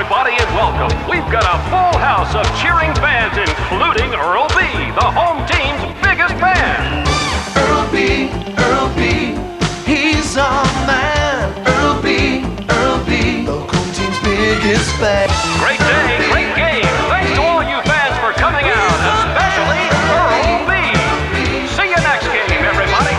everybody, and welcome. We've got a full house of cheering fans, including Earl B., the home team's biggest fan. Earl B., he's our man. Earl B., local team's biggest fan. Great day, great game. Thanks to all you fans for coming out, especially Earl B. See you next game, everybody.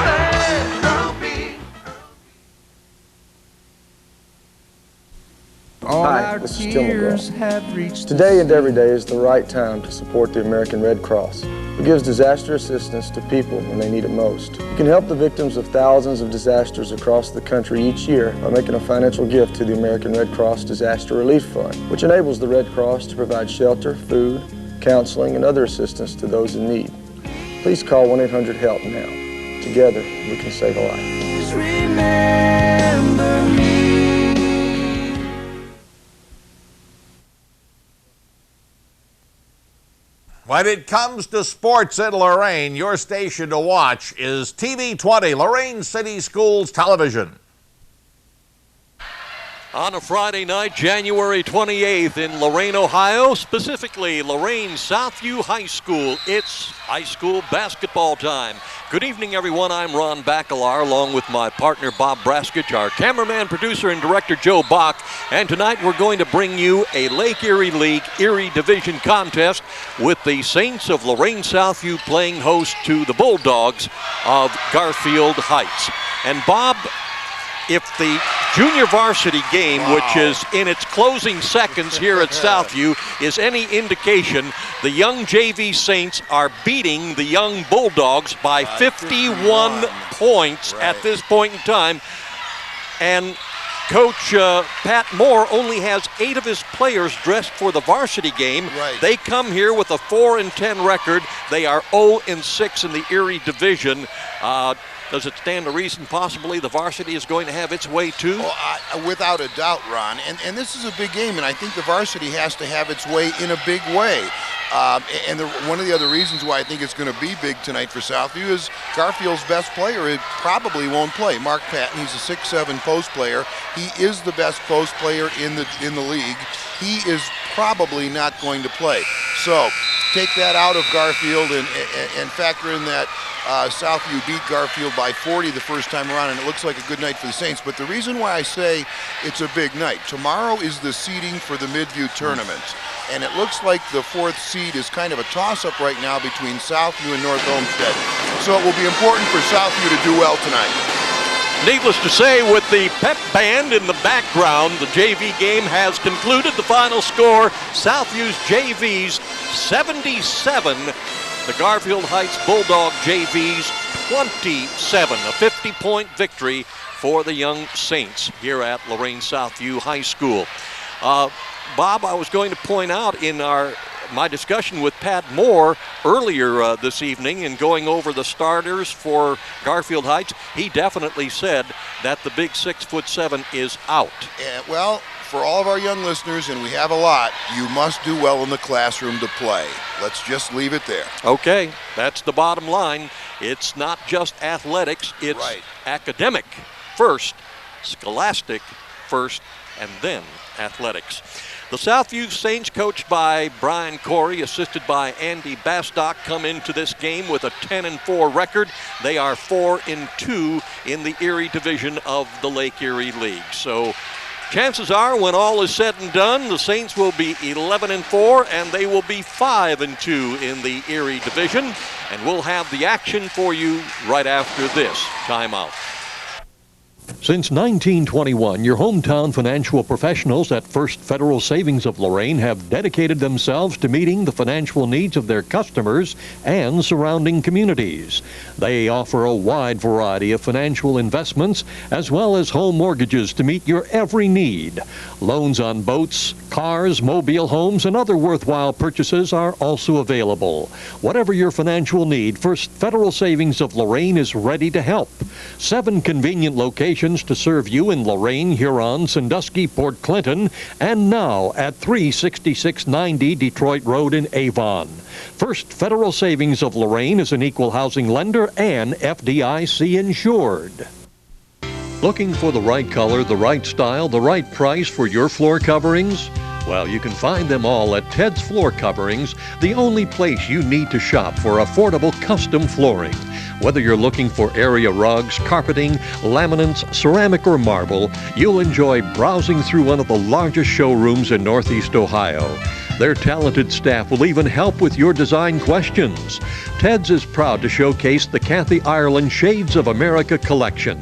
Hi, this is Tim McGraw. Today and every day is the right time to support the American Red Cross, who gives disaster assistance to people when they need it most. You can help the victims of thousands of disasters across the country each year by making a financial gift to the American Red Cross Disaster Relief Fund, which enables the Red Cross to provide shelter, food, counseling, and other assistance to those in need. Please call 1-800-HELP now. Together, we can save a life. Remember me. When it comes to sports in Lorain, your station to watch is TV20, Lorain City Schools Television. On a Friday night, January 28th in Lorain, Ohio, specifically Lorain Southview High School, it's high school basketball time. Good evening, everyone. I'm Ron Bacalar, along with my partner Bob Braskich, our cameraman, producer, and director Joe Bach. And tonight we're going to bring you a Lake Erie League Erie Division contest with the Saints of Lorain Southview playing host to the Bulldogs of Garfield Heights. And Bob, if the junior varsity game, which is in its closing seconds here at Southview, is any indication, the young JV Saints are beating the young Bulldogs by 51 points at this point in time. And Coach Pat Moore only has 8 of his players dressed for the varsity game. Right. They come here with a 4-10 record. They are 0-6 in the Erie Division. Does it stand to reason possibly the varsity is going to have its way too? Without a doubt, Ron. And this is a big game, and I think the varsity has to have its way in a big way. One of the other reasons why I think it's going to be big tonight for Southview is Garfield's best player probably won't play. Mark Patton, he's a 6'7" post player. He is the best post player in the league. He is probably not going to play. So take that out of Garfield and factor in that Southview beat Garfield by 40 the first time around, and it looks like a good night for the Saints. But the reason why I say it's a big night, tomorrow is the seeding for the Midview tournament. And it looks like the 4th seed is kind of a toss-up right now between Southview and North Olmsted. So it will be important for Southview to do well tonight. Needless to say, with the pep band in the background, the JV game has concluded. The final score, Southview's JVs 77, the Garfield Heights Bulldog JVs 27, a 50-point victory for the young Saints here at Lorain Southview High School. Bob, I was going to point out in my discussion with Pat Moore earlier this evening and going over the starters for Garfield Heights, he definitely said that the big 6'7" is out. Well, for all of our young listeners, and we have a lot, you must do well in the classroom to play. Let's just leave it there. Okay, that's the bottom line. It's not just athletics, it's academic first, scholastic first, and then athletics. The Southview Saints, coached by Brian Corey, assisted by Andy Bastock, come into this game with a 10-4 record. They are 4-2 in the Erie Division of the Lake Erie League. So chances are, when all is said and done, the Saints will be 11-4 and they will be 5-2 in the Erie Division. And we'll have the action for you right after this timeout. Since 1921, your hometown financial professionals at First Federal Savings of Lorain have dedicated themselves to meeting the financial needs of their customers and surrounding communities. They offer a wide variety of financial investments as well as home mortgages to meet your every need. Loans on boats, cars, mobile homes, and other worthwhile purchases are also available. Whatever your financial need, First Federal Savings of Lorain is ready to help. 7 convenient locations to serve you in Lorain, Huron, Sandusky, Port Clinton, and now at 36690 Detroit Road in Avon. First Federal Savings of Lorain is an equal housing lender and FDIC insured. Looking for the right color, the right style, the right price for your floor coverings? Well, you can find them all at Ted's Floor Coverings, the only place you need to shop for affordable custom flooring. Whether you're looking for area rugs, carpeting, laminates, ceramic, or marble, you'll enjoy browsing through one of the largest showrooms in Northeast Ohio. Their talented staff will even help with your design questions. Ted's is proud to showcase the Kathy Ireland Shades of America collection.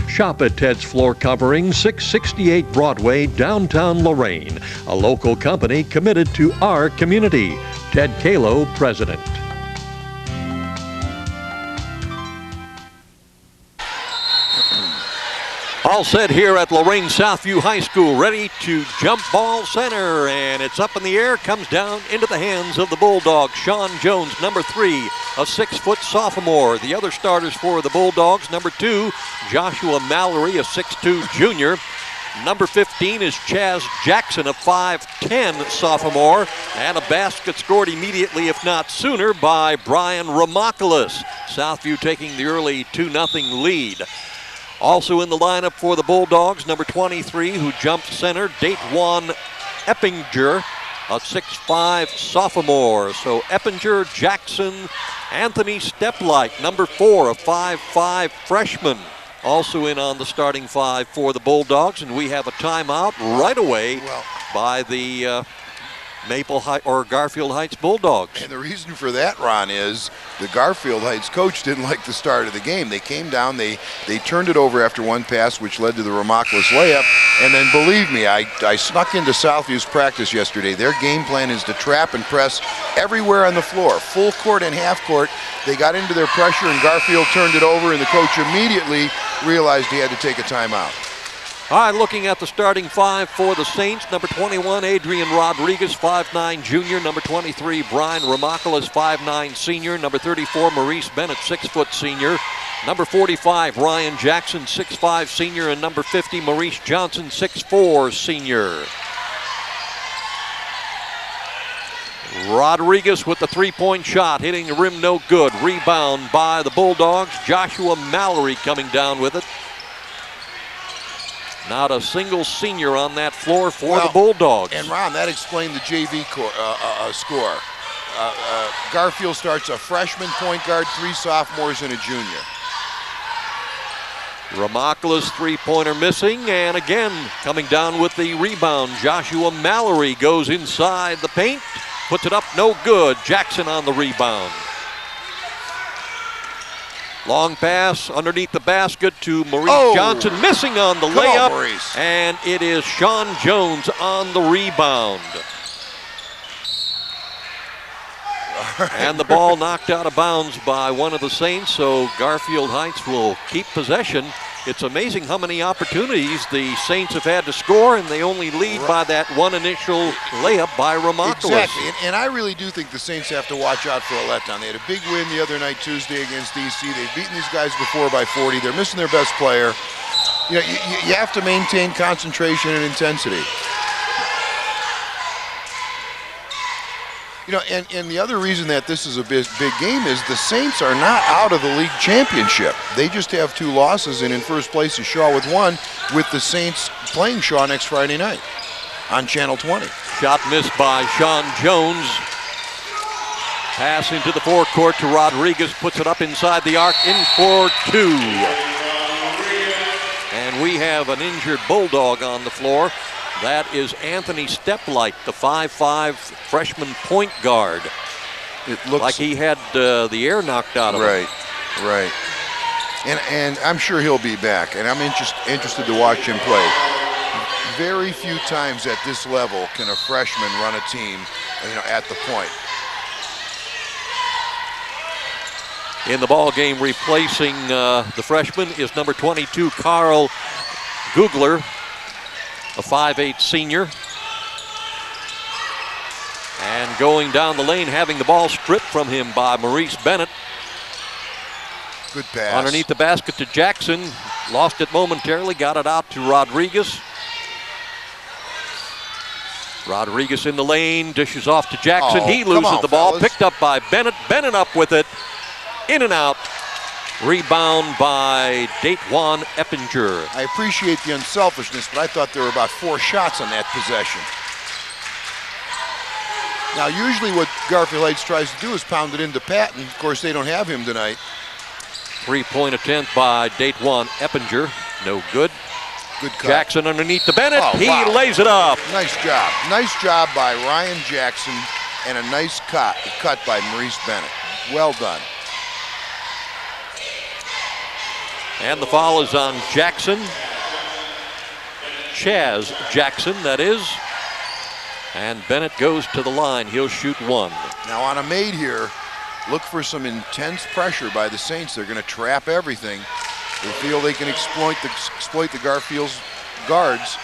Shop at Ted's Floor Covering, 668 Broadway, downtown Lorain, a local company committed to our community. Ted Kalo, President. All set here at Lorain Southview High School, ready to jump ball center, and it's up in the air, comes down into the hands of the Bulldogs. Sean Jones, number 3, a 6-foot sophomore. The other starters for the Bulldogs, number 2, Joshua Mallory, a 6'2 junior. Number 15 is Chaz Jackson, a 5'10 sophomore, and a basket scored immediately, if not sooner, by Brian Ramokolis. Southview taking the early 2-0 lead. Also in the lineup for the Bulldogs, number 23, who jumped center, Datewan Eppinger, a 6'5 sophomore. So Eppinger, Jackson, Anthony Steplight, number 4, a 5'5 freshman. Also in on the starting 5 for the Bulldogs, and we have a timeout right away by the Garfield Heights Bulldogs. And the reason for that, Ron, is the Garfield Heights coach didn't like the start of the game. They came down, they turned it over after one pass, which led to the Ramokolis layup. And then, believe me, I snuck into Southview's practice yesterday. Their game plan is to trap and press everywhere on the floor, full court and half court. They got into their pressure, and Garfield turned it over, and the coach immediately realized he had to take a timeout. All right, looking at the starting 5 for the Saints. Number 21, Adrian Rodriguez, 5'9 junior. Number 23, Brian Ramokolis, 5'9 senior. Number 34, Maurice Bennett, 6-foot senior. Number 45, Ryan Jackson, 6'5 senior. And number 50, Maurice Johnson, 6'4 senior. Rodriguez with the three-point shot, hitting the rim no good. Rebound by the Bulldogs. Joshua Mallory coming down with it. Not a single senior on that floor for the Bulldogs. And Ron, that explained the JV score. Garfield starts a freshman point guard, 3 sophomores, and a junior. Ramokolis three-pointer missing, and again coming down with the rebound. Joshua Mallory goes inside the paint, puts it up, no good. Jackson on the rebound. Long pass underneath the basket to Maurice Johnson, missing on the layup, and it is Sean Jones on the rebound. And the ball knocked out of bounds by one of the Saints, so Garfield Heights will keep possession. It's amazing how many opportunities the Saints have had to score, and they only lead by that one initial layup by Ramokolis. Exactly, and I really do think the Saints have to watch out for a letdown. They had a big win the other night, Tuesday, against DC. They've beaten these guys before by 40. They're missing their best player. You know, you have to maintain concentration and intensity. You know, and the other reason that this is a big game is the Saints are not out of the league championship. They just have 2 losses, and in first place is Shaw with 1, with the Saints playing Shaw next Friday night on Channel 20. Shot missed by Sean Jones. Pass into the forecourt to Rodriguez, puts it up inside the arc, in for 2. And we have an injured Bulldog on the floor. That is Anthony Steplight, the 5'5 freshman point guard. It looks like he had the air knocked out of him. Right. And I'm sure he'll be back, and I'm interested to watch him play. Very few times at this level can a freshman run a team, at the point. In the ball game, replacing the freshman is number 22, Carl Googler, a 5'8 senior. And going down the lane, having the ball stripped from him by Maurice Bennett. Good pass. Underneath the basket to Jackson. Lost it momentarily, got it out to Rodriguez. Rodriguez in the lane, dishes off to Jackson. He loses the ball, picked up by Bennett. Bennett up with it, in and out. Rebound by Datewan Eppinger. I appreciate the unselfishness, but I thought there were about 4 shots on that possession. Now, usually what Garfield Heights tries to do is pound it into Patton. Of course, they don't have him tonight. Three-point attempt by Date 1 Eppinger. No good. Good cut. Jackson underneath to Bennett. Oh, he wow. lays it up. Nice job. Nice job by Ryan Jackson, and a nice cut by Maurice Bennett. Well done. And the foul is on Jackson. Chaz Jackson, that is. And Bennett goes to the line. He'll shoot one. Now on a made here, look for some intense pressure by the Saints. They're going to trap everything. They feel they can exploit the Garfield's guards.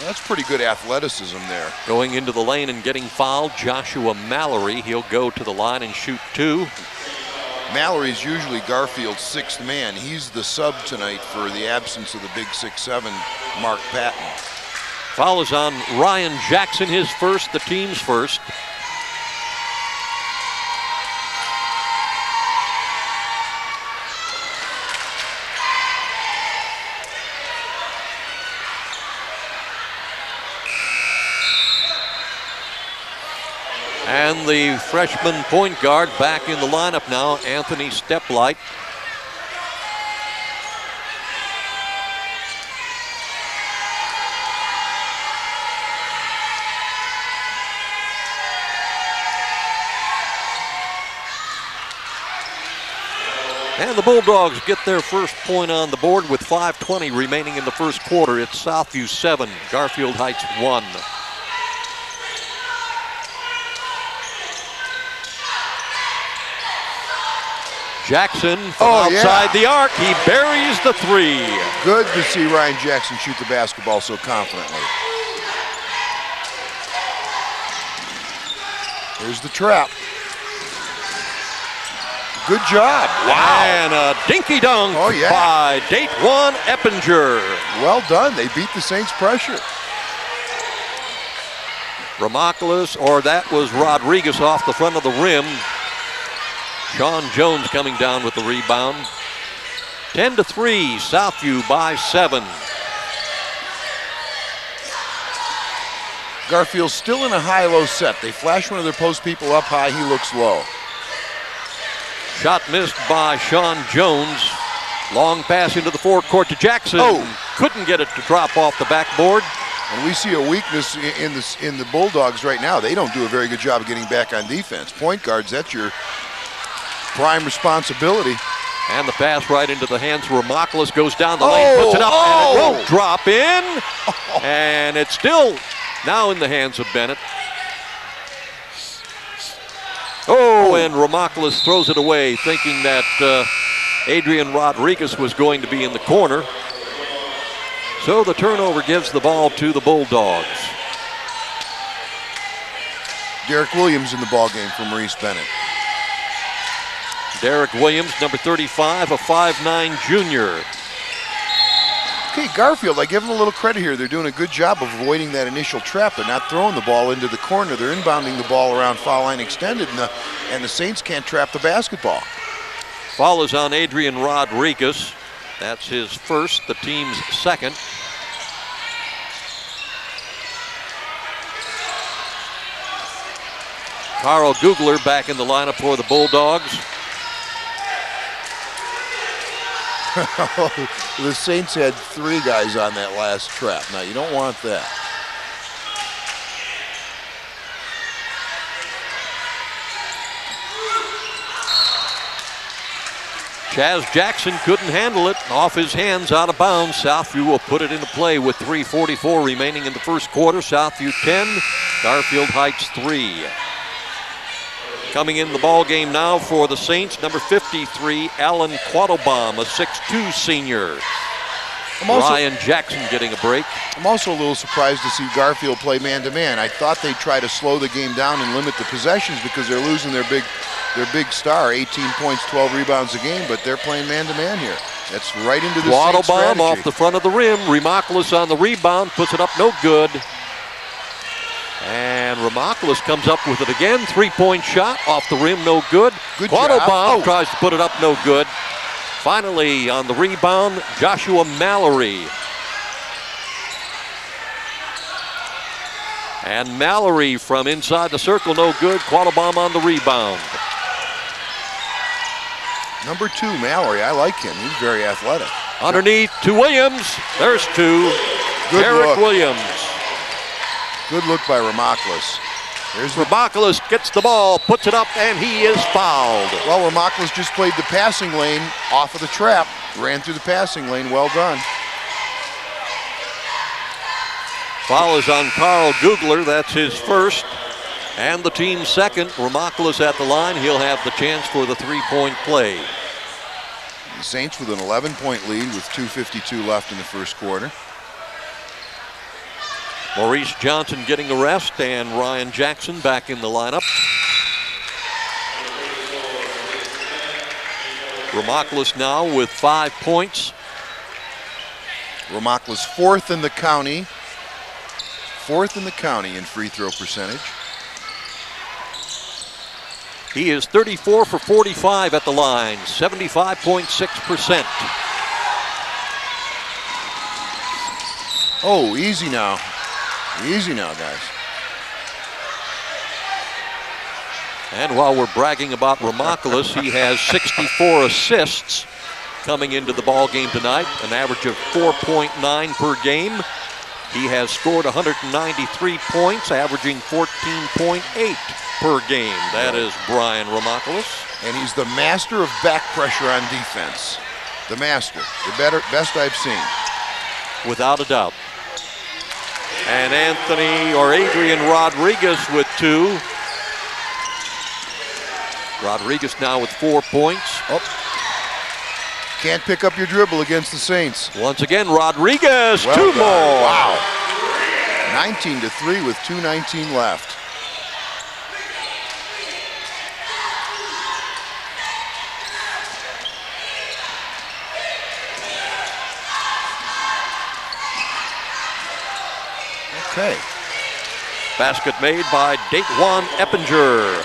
That's pretty good athleticism there. Going into the lane and getting fouled, Joshua Mallory. He'll go to the line and shoot two. Mallory's usually Garfield's sixth man. He's the sub tonight for the absence of the big 6'7", Mark Patton. Foul is on Ryan Jackson, his first, the team's first. And the freshman point guard back in the lineup now, Anthony Steplight. And the Bulldogs get their first point on the board with 5:20 remaining in the first quarter. It's Southview 7, Garfield Heights 1. Jackson from outside the arc. He buries the three. Good to see Ryan Jackson shoot the basketball so confidently. Here's the trap. Good job. Wow. And a dinky dunk yeah. by Date 1 Eppinger. Well done. They beat the Saints' pressure. Ramoculus, or that was Rodriguez off the front of the rim. Sean Jones coming down with the rebound. 10-3, Southview by 7. Garfield's still in a high-low set. They flash one of their post people up high. He looks low. Shot missed by Sean Jones. Long pass into the forecourt to Jackson. Couldn't get it to drop off the backboard. And we see a weakness in the Bulldogs right now. They don't do a very good job of getting back on defense. Point guards, that's your prime responsibility. And the pass right into the hands of Ramoculus, goes down the lane, puts it up, and it won't drop in. And it's still now in the hands of Bennett. And Ramoculus throws it away, thinking that Adrian Rodriguez was going to be in the corner. So the turnover gives the ball to the Bulldogs. Derek Williams in the ballgame for Maurice Bennett. Derek Williams, number 35, a 5'9" junior. Okay, Garfield, I give them a little credit here. They're doing a good job of avoiding that initial trap. They're not throwing the ball into the corner. They're inbounding the ball around foul line extended, and the Saints can't trap the basketball. Foul is on Adrian Rodriguez. That's his first, the team's second. Carl Googler back in the lineup for the Bulldogs. The Saints had 3 guys on that last trap. Now, you don't want that. Chaz Jackson couldn't handle it. Off his hands, out of bounds. Southview will put it into play with 3:44 remaining in the first quarter. Southview 10, Garfield Heights 3. Coming in the ball game now for the Saints, number 53, Alan Quattlebaum, a 6'2" senior. Ryan Jackson getting a break. I'm also a little surprised to see Garfield play man-to-man. I thought they'd try to slow the game down and limit the possessions because they're losing their big star, 18 points, 12 rebounds a game, but they're playing man-to-man here. That's right into the Saints strategy. Off the front of the rim. Ramoculus on the rebound, puts it up, no good. And Ramoculus comes up with it again. 3-point shot off the rim, no good. Good Quattlebaum job. tries to put it up, no good. Finally, on the rebound, Joshua Mallory. And Mallory from inside the circle, no good. Quattlebaum on the rebound. Number 2, Mallory, I like him. He's very athletic. Underneath to Williams. There's 2. Good Eric look. Williams. Good look by Ramoklis. There's the Ramoklis gets the ball, puts it up, and he is fouled. Well, Ramoklis just played the passing lane off of the trap. Ran through the passing lane. Well done. Foul is on Carl Googler. That's his first. And the team's second. Ramoklis at the line. He'll have the chance for the three-point play. The Saints with an 11-point lead with 2:52 left in the first quarter. Maurice Johnson getting a rest, and Ryan Jackson back in the lineup. Ramoklis now with 5 points. Ramoklis fourth in the county. Fourth in the county in free throw percentage. He is 34 for 45 at the line, 75.6%. Oh, easy now. Easy now, guys. And while we're bragging about Ramoklis, he has 64 assists coming into the ball game tonight, an average of 4.9 per game. He has scored 193 points, averaging 14.8 per game. That is Brian Ramoklis. And he's the master of back pressure on defense. The master, the best I've seen. Without a doubt. And Adrian Rodriguez with 2. Rodriguez now with 4 points. Oh. Can't pick up your dribble against the Saints. Once again, Rodriguez, well 2 done. more. Wow. 19-3 with 2:19 left. Okay. Basket made by Datewan Eppinger.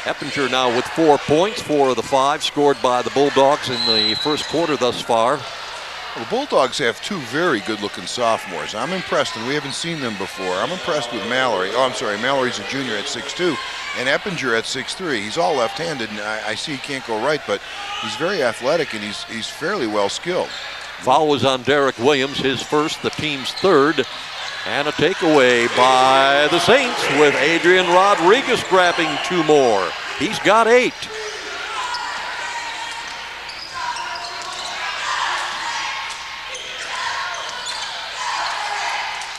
Eppinger now with 4 points, 4 of the 5 scored by the Bulldogs in the first quarter thus far. Well, the Bulldogs have 2 very good-looking sophomores. I'm impressed, and we haven't seen them before. I'm impressed with Mallory. Oh, I'm sorry, Mallory's a junior at 6'2", and Eppinger at 6'3". He's all left-handed, and I see he can't go right, but he's very athletic, and he's fairly well-skilled. Foul was on Derek Williams, his first, the team's third. And a takeaway by the Saints with Adrian Rodriguez grabbing 2 more. He's got 8.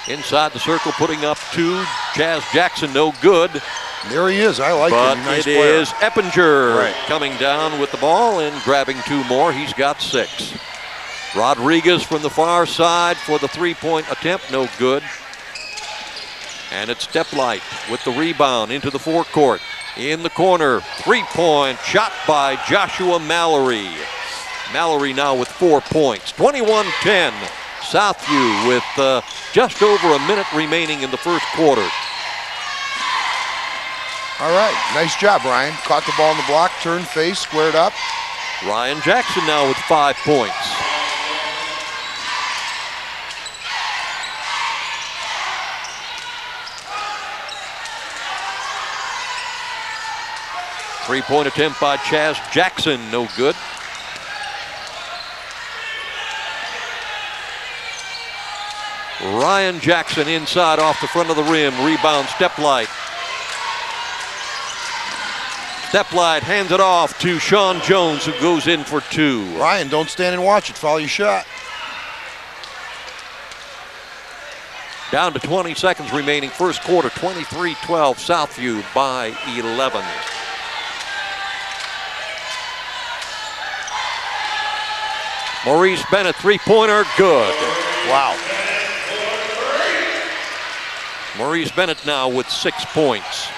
Inside the circle, putting up 2. Chaz Jackson, no good. There he is. I like him. Nice But it player. is Eppinger Right. coming down with the ball and grabbing 2 more. He's got 6. Rodriguez from the far side for the 3-point attempt, no good. And it's Steplight with the rebound into the forecourt. In the corner, 3-point shot by Joshua Mallory. Mallory now with 4 points, 21-10. Southview with just over a minute remaining in the first quarter. All right, nice job, Ryan. Caught the ball in the block, turned face, squared up. Ryan Jackson now with 5 points. Three-point attempt by Chaz Jackson, no good. Ryan Jackson inside off the front of the rim, rebound Steplight. Steplight hands it off to Sean Jones, who goes in for 2. Ryan, don't stand and watch it. Follow your shot. Down to 20 seconds remaining, first quarter, 23-12, Southview by 11. Maurice Bennett, 3-pointer, good. Wow. Maurice Bennett now with 6 points.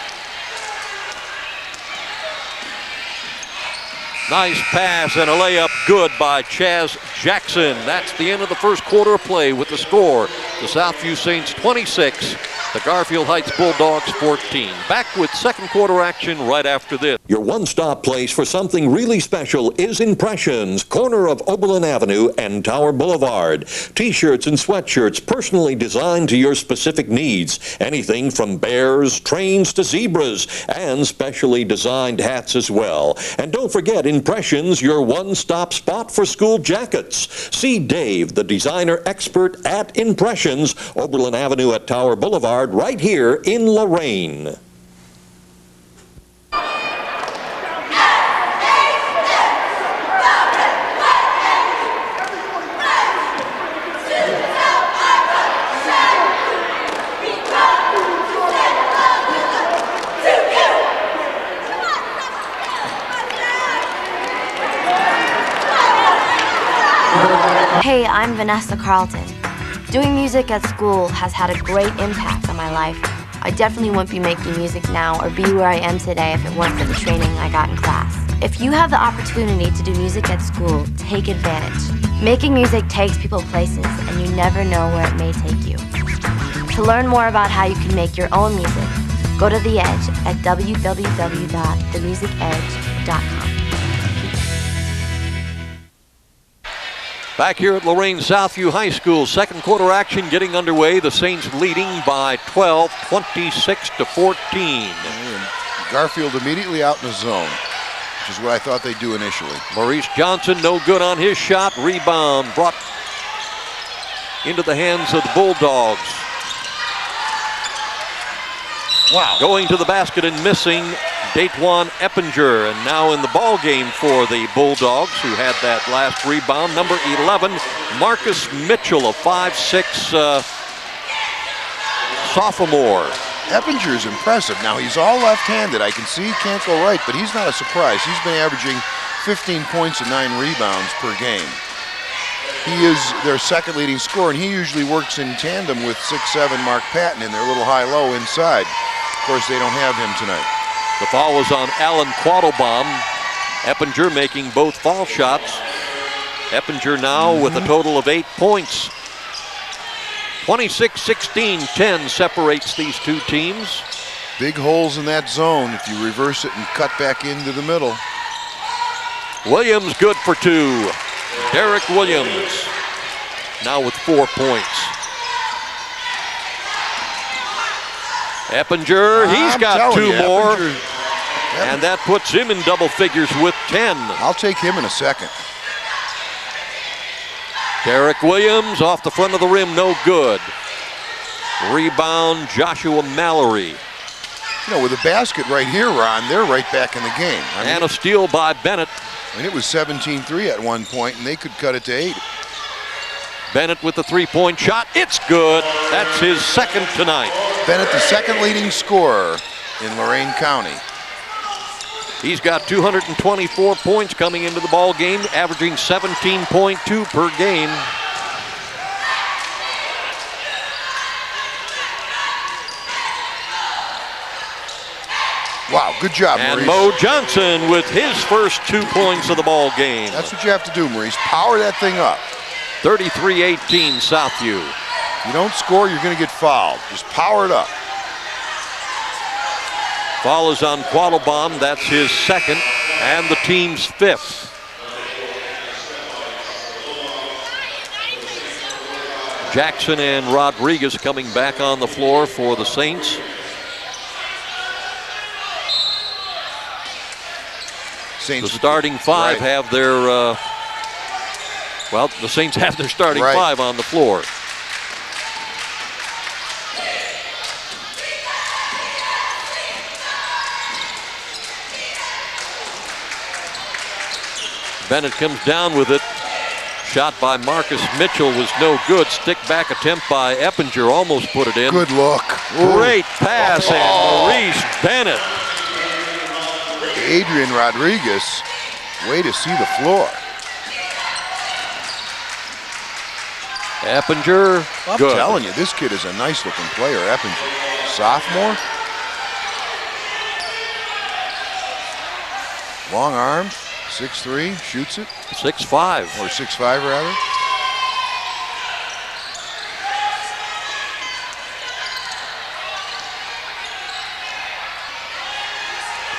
Nice pass and a layup good by Chaz Jackson. That's the end of the first quarter of play with the score. The Southview Saints 26, The Garfield Heights Bulldogs 14. Back with second quarter action right after this. Your one-stop place for something really special is Impressions, corner of Oberlin Avenue and Tower Boulevard. T-shirts and sweatshirts personally designed to your specific needs. Anything from bears, trains to zebras, and specially designed hats as well. And don't forget Impressions, your one-stop spot for school jackets. See Dave, the designer expert at Impressions, Oberlin Avenue at Tower Boulevard, right here in Lorain. Hey, I'm Vanessa Carlton. Doing music at school has had a great impact on my life. I definitely wouldn't be making music now or be where I am today if it weren't for the training I got in class. If you have the opportunity to do music at school, take advantage. Making music takes people places, and you never know where it may take you. To learn more about how you can make your own music, go to The Edge at www.themusicedge.com. Back here at Lorain Southview High School, second quarter action getting underway. The Saints leading by 12, 26-14. Garfield immediately out in the zone, which is what I thought they'd do initially. Maurice Johnson, no good on his shot. Rebound brought into the hands of the Bulldogs. Wow. Going to the basket and missing, Datewan Eppinger, and now in the ball game for the Bulldogs, who had that last rebound. Number 11, Marcus Mitchell, a 5'6" sophomore. Eppinger is impressive. Now he's all left-handed. I can see he can't go right, but he's not a surprise. He's been averaging 15 points and 9 rebounds per game. He is their second leading scorer, and he usually works in tandem with 6'7" Mark Patton in their little high-low inside. Of course, they don't have him tonight. The foul was on Alan Quattlebaum. Eppinger making both foul shots. Eppinger now with a total of 8 points. 26-16, 10 separates these two teams. Big holes in that zone if you reverse it and cut back into the middle. Williams good for 2. Derek Williams now with 4 points. Eppinger, he's got 2 more. And that puts him in double figures with 10. I'll take him in a second. Derek Williams off the front of the rim, no good. Rebound, Joshua Mallory. You know, with a basket right here, Ron, they're right back in the game. And a steal by Bennett. I mean, it was 17-3 at one point, and they could cut it to 8. Bennett with the three-point shot. It's good. That's his second tonight. Bennett, the second leading scorer in Lorain County. He's got 224 points coming into the ball game, averaging 17.2 per game. Wow, good job, and Maurice. Mo Johnson with his first 2 points of the ball game. That's what you have to do, Maurice. Power that thing up. 33-18 Southview. You don't score, you're going to get fouled. Just power it up. Foul is on Quattlebaum. That's his second and the team's 5th. Jackson and Rodriguez coming back on the floor for the Saints. The starting 5 have their, well, the Saints have their starting 5 on the floor. Bennett comes down with it. Shot by Marcus Mitchell was no good. Stick back attempt by Eppinger, almost put it in. Good look. Great pass, and Maurice Bennett. Adrian Rodriguez, way to see the floor. Eppinger, I'm good. telling you, this kid is a nice looking player, Eppinger. Sophomore. Long arms, 6'3", shoots it. 6'5". Or 6'5", rather.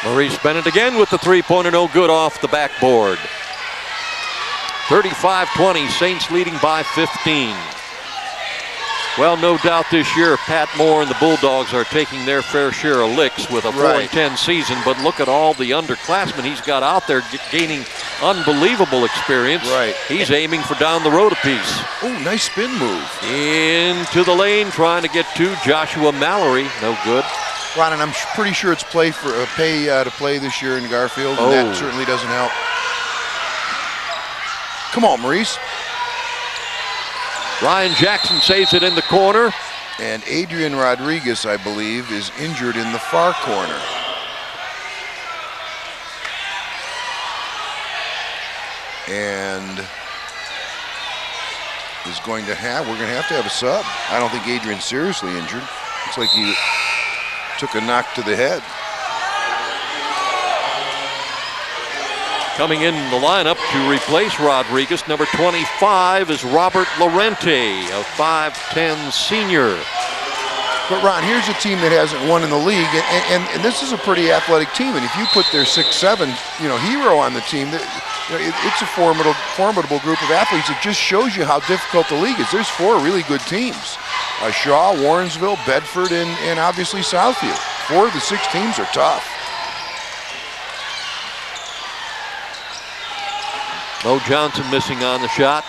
Maurice Bennett again with the three-pointer, no good off the backboard. 35-20, Saints leading by 15. Well, no doubt this year Pat Moore and the Bulldogs are taking their fair share of licks with a 4-10 season, but look at all the underclassmen he's got out there gaining unbelievable experience. Right. He's aiming for down the road a piece. Oh, nice spin move. Into the lane, trying to get to Joshua Mallory. No good. Ron, and I'm pretty sure it's pay to play this year in Garfield, and that certainly doesn't help. Come on, Maurice. Ryan Jackson saves it in the corner. And Adrian Rodriguez, I believe, is injured in the far corner. And we're going to have to have a sub. I don't think Adrian's seriously injured. Looks like he took a knock to the head. Coming in the lineup to replace Rodriguez, number 25 is Robert Lorente, a 5'10 senior. But Ron, here's a team that hasn't won in the league, and this is a pretty athletic team. And if you put their 6'7", hero on the team, it's a formidable group of athletes. It just shows you how difficult the league is. There's 4 really good teams: Shaw, Warrensville, Bedford, and obviously Southview. 4 of the 6 teams are tough. Mo Johnson missing on the shot.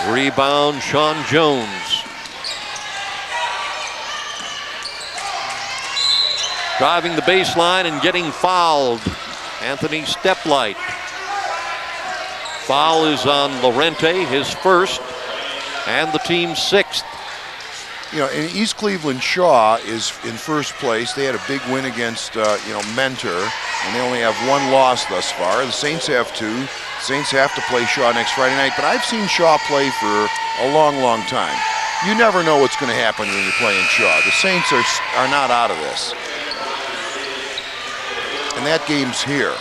Rebound, Sean Jones. Driving the baseline and getting fouled. Anthony Steplight. Foul is on Lorente, his first, and the team's 6th. In East Cleveland, Shaw is in first place. They had a big win against, Mentor, and they only have 1 loss thus far. The Saints have 2. Saints have to play Shaw next Friday night, but I've seen Shaw play for a long, long time. You never know what's going to happen when you're playing Shaw. The Saints are not out of this. And that game's here.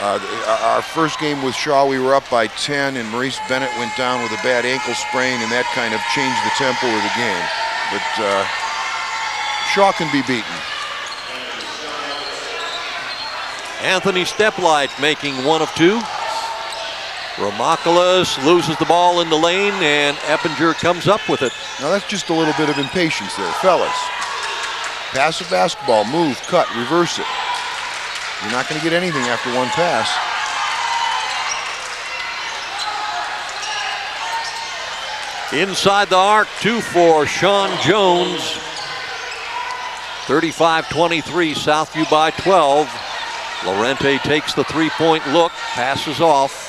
Our first game with Shaw, we were up by 10, and Maurice Bennett went down with a bad ankle sprain, and that kind of changed the tempo of the game. But Shaw can be beaten. Anthony Steplight making 1 of 2. Romakulis loses the ball in the lane, and Eppinger comes up with it. Now that's just a little bit of impatience there, fellas. Pass the basketball, move, cut, reverse it. You're not going to get anything after 1 pass. Inside the arc, 2 for Sean Jones. 35-23, Southview by 12. Lorente takes the three-point look, passes off.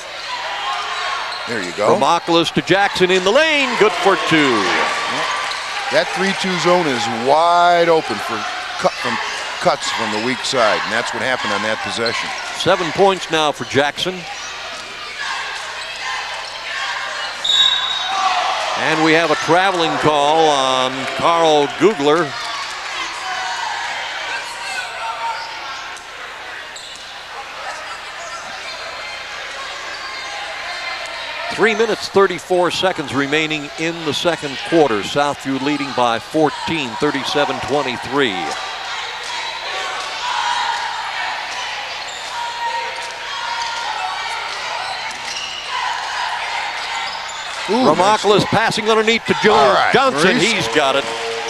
There you go. Romakulis to Jackson in the lane, good for 2. That 3-2 zone is wide open for cuts from the weak side, and that's what happened on that possession. 7 points now for Jackson. And we have a traveling call on Carl Googler. Three minutes, 34 seconds remaining in the second quarter. Southview leading by 14, 37-23. Romakulis passing underneath to Jones. Right, Johnson, Maurice. He's got it.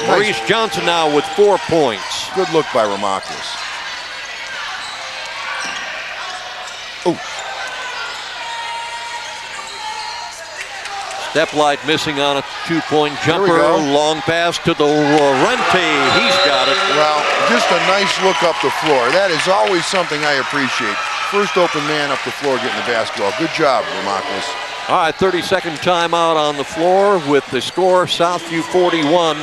Maurice Johnson now with 4 points. Good look by Romakulis. Oh. Steplight missing on a 2-point jumper. Long pass to the Lorente. He's got it. Well, just a nice look up the floor. That is always something I appreciate. First open man up the floor getting the basketball. Good job, Romakulis. All right, 30-second timeout on the floor with the score: Southview 41,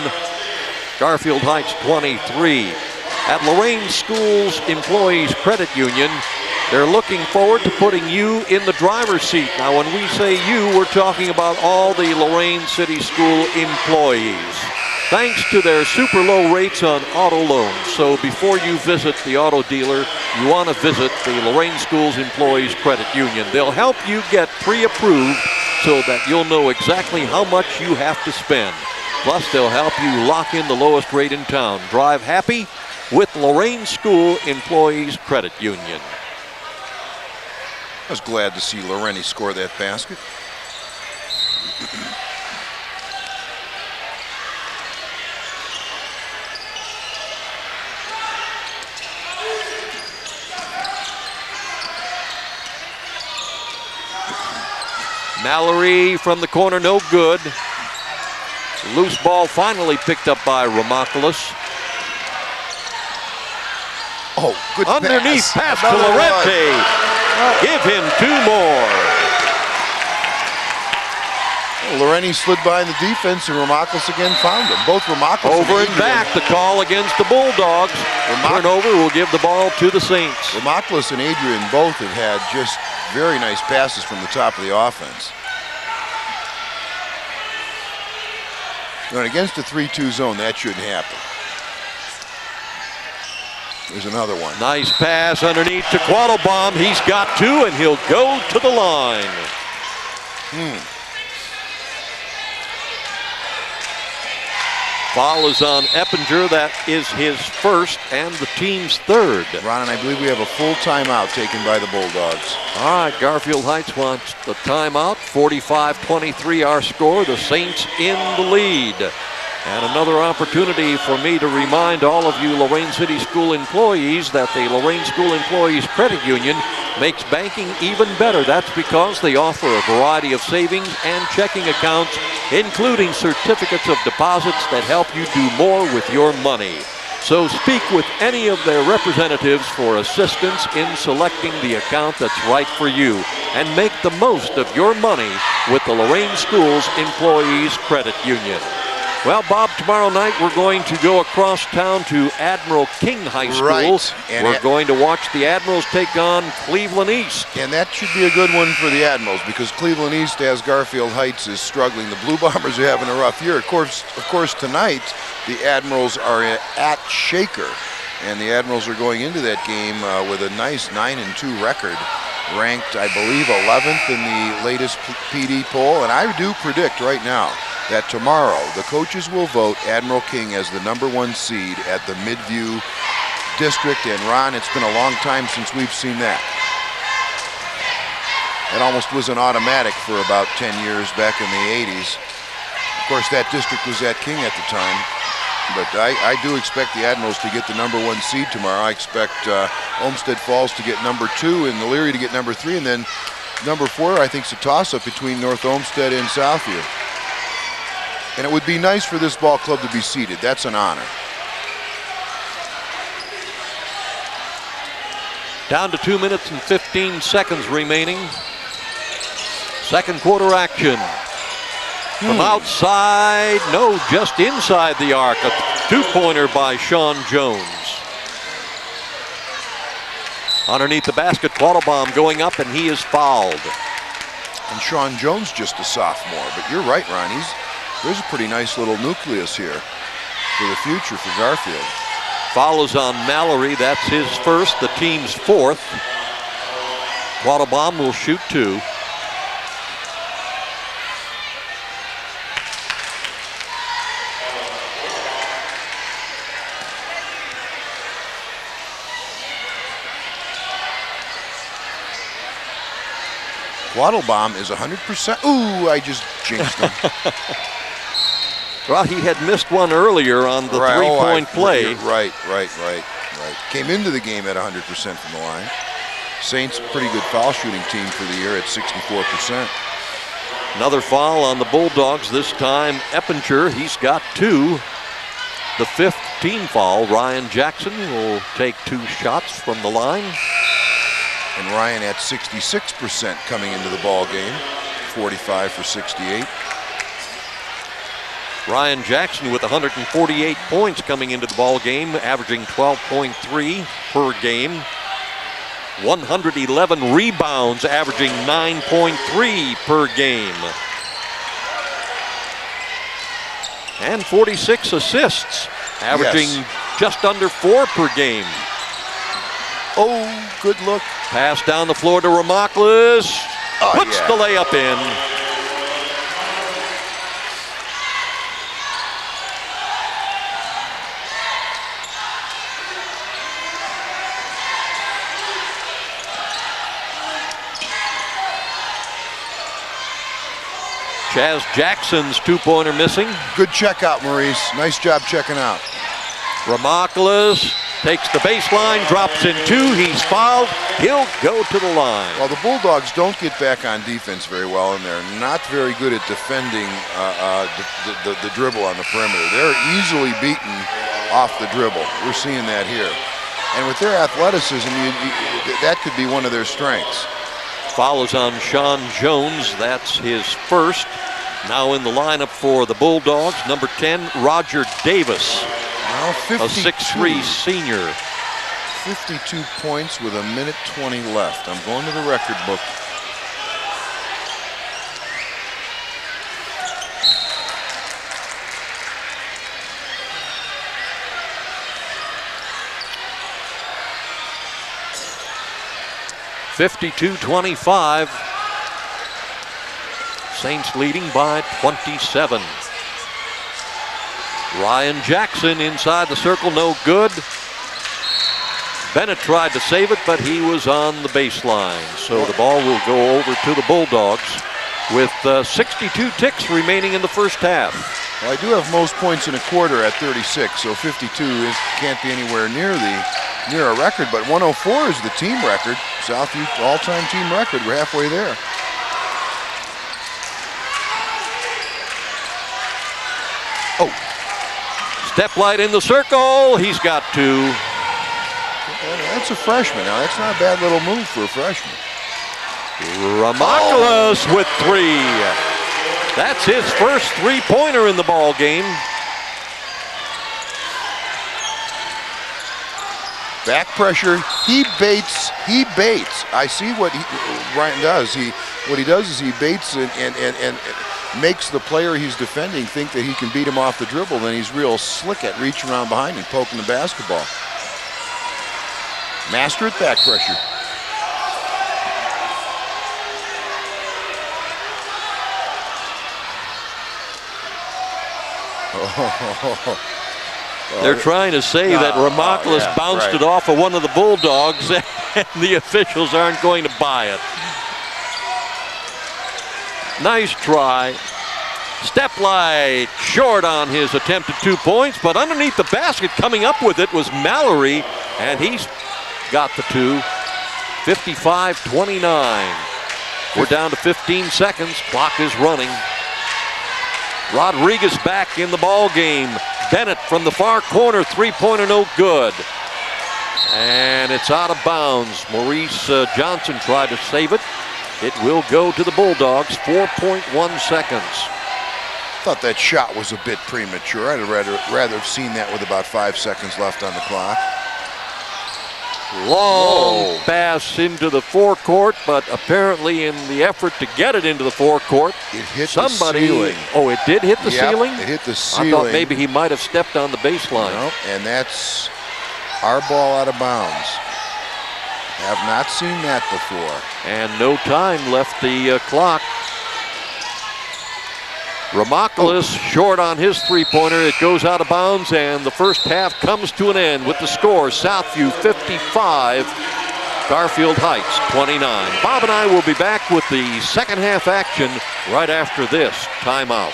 Garfield Heights 23. At Lorain Schools Employees Credit Union, they're looking forward to putting you in the driver's seat. Now, when we say you, we're talking about all the Lorain City School employees. Thanks to their super low rates on auto loans. So before you visit the auto dealer, you want to visit the Lorain Schools Employees Credit Union. They'll help you get pre-approved so that you'll know exactly how much you have to spend. Plus, they'll help you lock in the lowest rate in town. Drive happy with Lorain School Employees Credit Union. I was glad to see Lorain score that basket. Mallory from the corner, no good. Loose ball finally picked up by Ramopoulos. Oh, good Underneath pass to Another Lorente. Give him 2 more. Lorain slid behind the defense, and Ramopoulos again found him. Both Ramopoulos Over and back, the call against the Bulldogs. Turnover will give the ball to the Saints. Ramopoulos and Adrian both have had just very nice passes from the top of the offense. And against a 3-2 zone, that shouldn't happen. There's another one. Nice pass underneath to Quattlebaum. He's got 2, and he'll go to the line. Foul is on Eppinger. That is his first and the team's third. Ron, and I believe we have a full timeout taken by the Bulldogs. All right, Garfield Heights wants the timeout. 45-23 our score. The Saints in the lead. And another opportunity for me to remind all of you Lorain City School employees that the Lorain School Employees Credit Union makes banking even better. That's because they offer a variety of savings and checking accounts, including certificates of deposits that help you do more with your money. So speak with any of their representatives for assistance in selecting the account that's right for you, and make the most of your money with the Lorain Schools Employees Credit Union. Well, Bob, tomorrow night we're going to go across town to Admiral King High School. Right. And we're going to watch the Admirals take on Cleveland East. And that should be a good one for the Admirals, because Cleveland East, as Garfield Heights is struggling. The Blue Bombers are having a rough year. Of course, tonight the Admirals are at Shaker, and the Admirals are going into that game with a nice 9-2 record, ranked, I believe, 11th in the latest PD poll. And I do predict right now that tomorrow the coaches will vote Admiral King as the #1 seed at the Midview District. And Ron, it's been a long time since we've seen that. It almost was an automatic for about 10 years back in the 80s. Of course, that district was at King at the time. But I do expect the Admirals to get the #1 seed tomorrow. I expect Olmsted Falls to get #2 and Leary to get #3. And then #4, I think, is a toss-up between North Olmsted and Southview. And it would be nice for this ball club to be seeded. That's an honor. Down to 2 minutes and 15 seconds remaining. Second quarter action. From outside, no, just inside the arc. A 2-pointer by Sean Jones. Underneath the basket, Quattlebaum going up, and he is fouled. And Sean Jones just a sophomore. But you're right, Ron. There's a pretty nice little nucleus here for the future for Garfield. Foul is on Mallory. That's his first, the team's fourth. Quattlebaum will shoot 2. Quattlebaum is 100%. Ooh, I just jinxed him. Well, he had missed one earlier on the three-point play. Right. Came into the game at 100% from the line. Saints, pretty good foul shooting team for the year at 64%. Another foul on the Bulldogs, this time Eppinger. He's got 2. The 5th team foul. Ryan Jackson will take 2 shots from the line. And Ryan at 66% coming into the ball game, 45 for 68. Ryan Jackson with 148 points coming into the ball game, averaging 12.3 per game. 111 rebounds, averaging 9.3 per game. And 46 assists, averaging just under 4 per game. Oh, good look. Pass down the floor to Ramopoulos. Puts the layup in. Chaz Jackson's two-pointer missing. Good check out, Maurice. Nice job checking out. Ramaklis takes the baseline, drops in two. He's fouled. He'll go to the line. Well, the Bulldogs don't get back on defense very well, and they're not very good at defending the dribble on the perimeter. They're easily beaten off the dribble. We're seeing that here. And with their athleticism, that could be one of their strengths. Foul is on Sean Jones. That's his first. Now in the lineup for the Bulldogs, number 10, Roger Davis. Now 52. A 6'3" senior. 52 points with 1:20 left. I'm going to the record book. (52-25). Saints leading by 27. Ryan Jackson inside the circle, no good. Bennett tried to save it, but he was on the baseline. So the ball will go over to the Bulldogs with 62 ticks remaining in the first half. Well, I do have most points in a quarter at 36, so 52 can't be anywhere near a record, but 104 is the team record. Southview all-time team record. We're halfway there. Oh. Step light in the circle. He's got two. That's a freshman. Now, that's not a bad little move for a freshman. Ramaklis with three. That's his first three-pointer in the ball game. Back pressure. He baits. I see what Ryan does. What he does is he baits and makes the player he's defending think that he can beat him off the dribble. Then he's real slick at reaching around behind and poking the basketball. Master at back pressure. They're trying to say that Ramaklis bounced it off of one of the Bulldogs, and the officials aren't going to buy it. Nice try. Step light short on his attempted 2 points, but underneath the basket coming up with it was Mallory, and he's got the two. 55-29. We're down to 15 seconds. Clock is running. Rodriguez back in the ball game. Bennett from the far corner, three-pointer no good. And it's out of bounds. Maurice Johnson tried to save it. It will go to the Bulldogs, 4.1 seconds. Thought that shot was a bit premature. I'd rather have seen that with about 5 seconds left on the clock. Long pass into the forecourt, but apparently in the effort to get it into the forecourt, it hit the ceiling. Oh, it did hit the ceiling? It hit the ceiling. I thought maybe he might have stepped on the baseline. No, and that's our ball out of bounds. Have not seen that before. And no time left the clock. Ramaklis short on his three-pointer. It goes out of bounds, and the first half comes to an end with the score: Southview 55, Garfield Heights 29. Bob and I will be back with the second half action right after this timeout.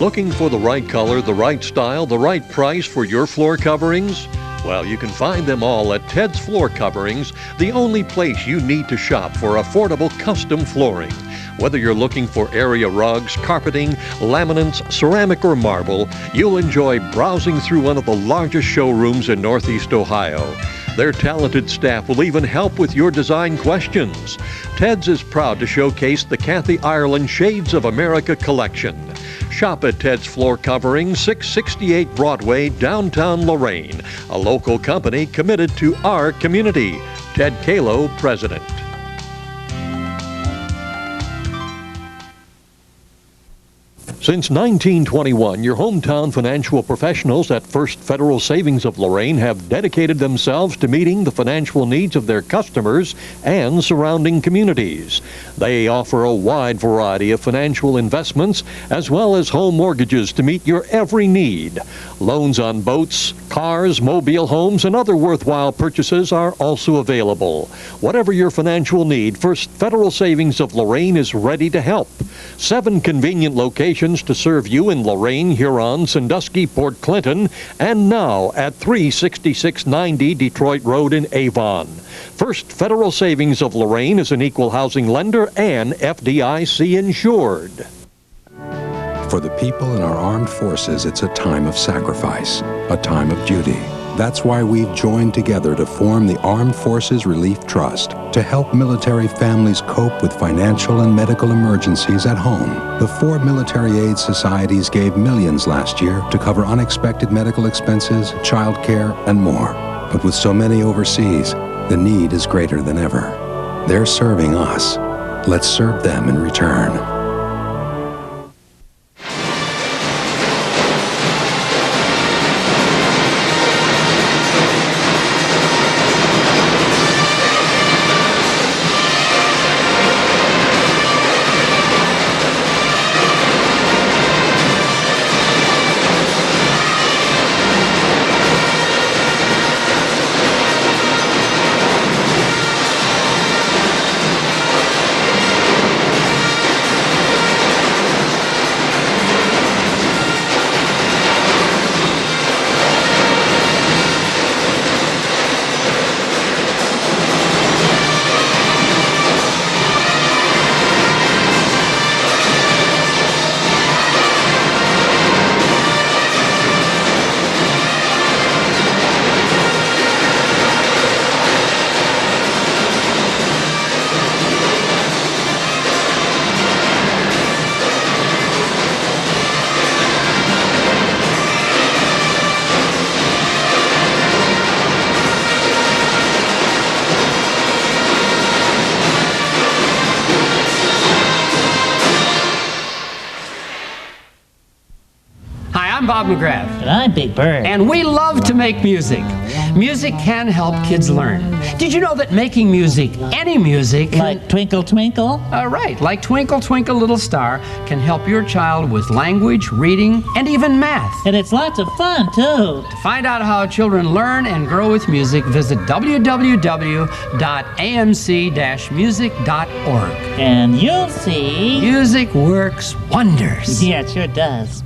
Looking for the right color, the right style, the right price for your floor coverings? Well, you can find them all at Ted's Floor Coverings, the only place you need to shop for affordable custom flooring. Whether you're looking for area rugs, carpeting, laminates, ceramic, or marble, you'll enjoy browsing through one of the largest showrooms in Northeast Ohio. Their talented staff will even help with your design questions. Ted's is proud to showcase the Kathy Ireland Shades of America collection. Shop at Ted's Floor Covering, 668 Broadway, downtown Lorain, a local company committed to our community. Ted Kalo, President. Since 1921, your hometown financial professionals at First Federal Savings of Lorain have dedicated themselves to meeting the financial needs of their customers and surrounding communities. They offer a wide variety of financial investments as well as home mortgages to meet your every need. Loans on boats, cars, mobile homes, and other worthwhile purchases are also available. Whatever your financial need, First Federal Savings of Lorain is ready to help. 7 convenient locations to serve you in Lorain, Huron, Sandusky, Port Clinton, and now at 36690 Detroit Road in Avon. First Federal Savings of Lorain is an equal housing lender and FDIC insured. For the people in our armed forces, it's a time of sacrifice, a time of duty. That's why we've joined together to form the Armed Forces Relief Trust to help military families cope with financial and medical emergencies at home. The 4 military aid societies gave millions last year to cover unexpected medical expenses, child care, and more. But with so many overseas, the need is greater than ever. They're serving us. Let's serve them in return. I'm Bob McGrath. And I'm Big Bird. And we love to make music. Music can help kids learn. Did you know that making music, any music... Like Twinkle Twinkle? Right, like Twinkle Twinkle Little Star, can help your child with language, reading, and even math. And it's lots of fun, too. To find out how children learn and grow with music, visit www.amc-music.org. And you'll see... Music works wonders. Yeah, it sure does.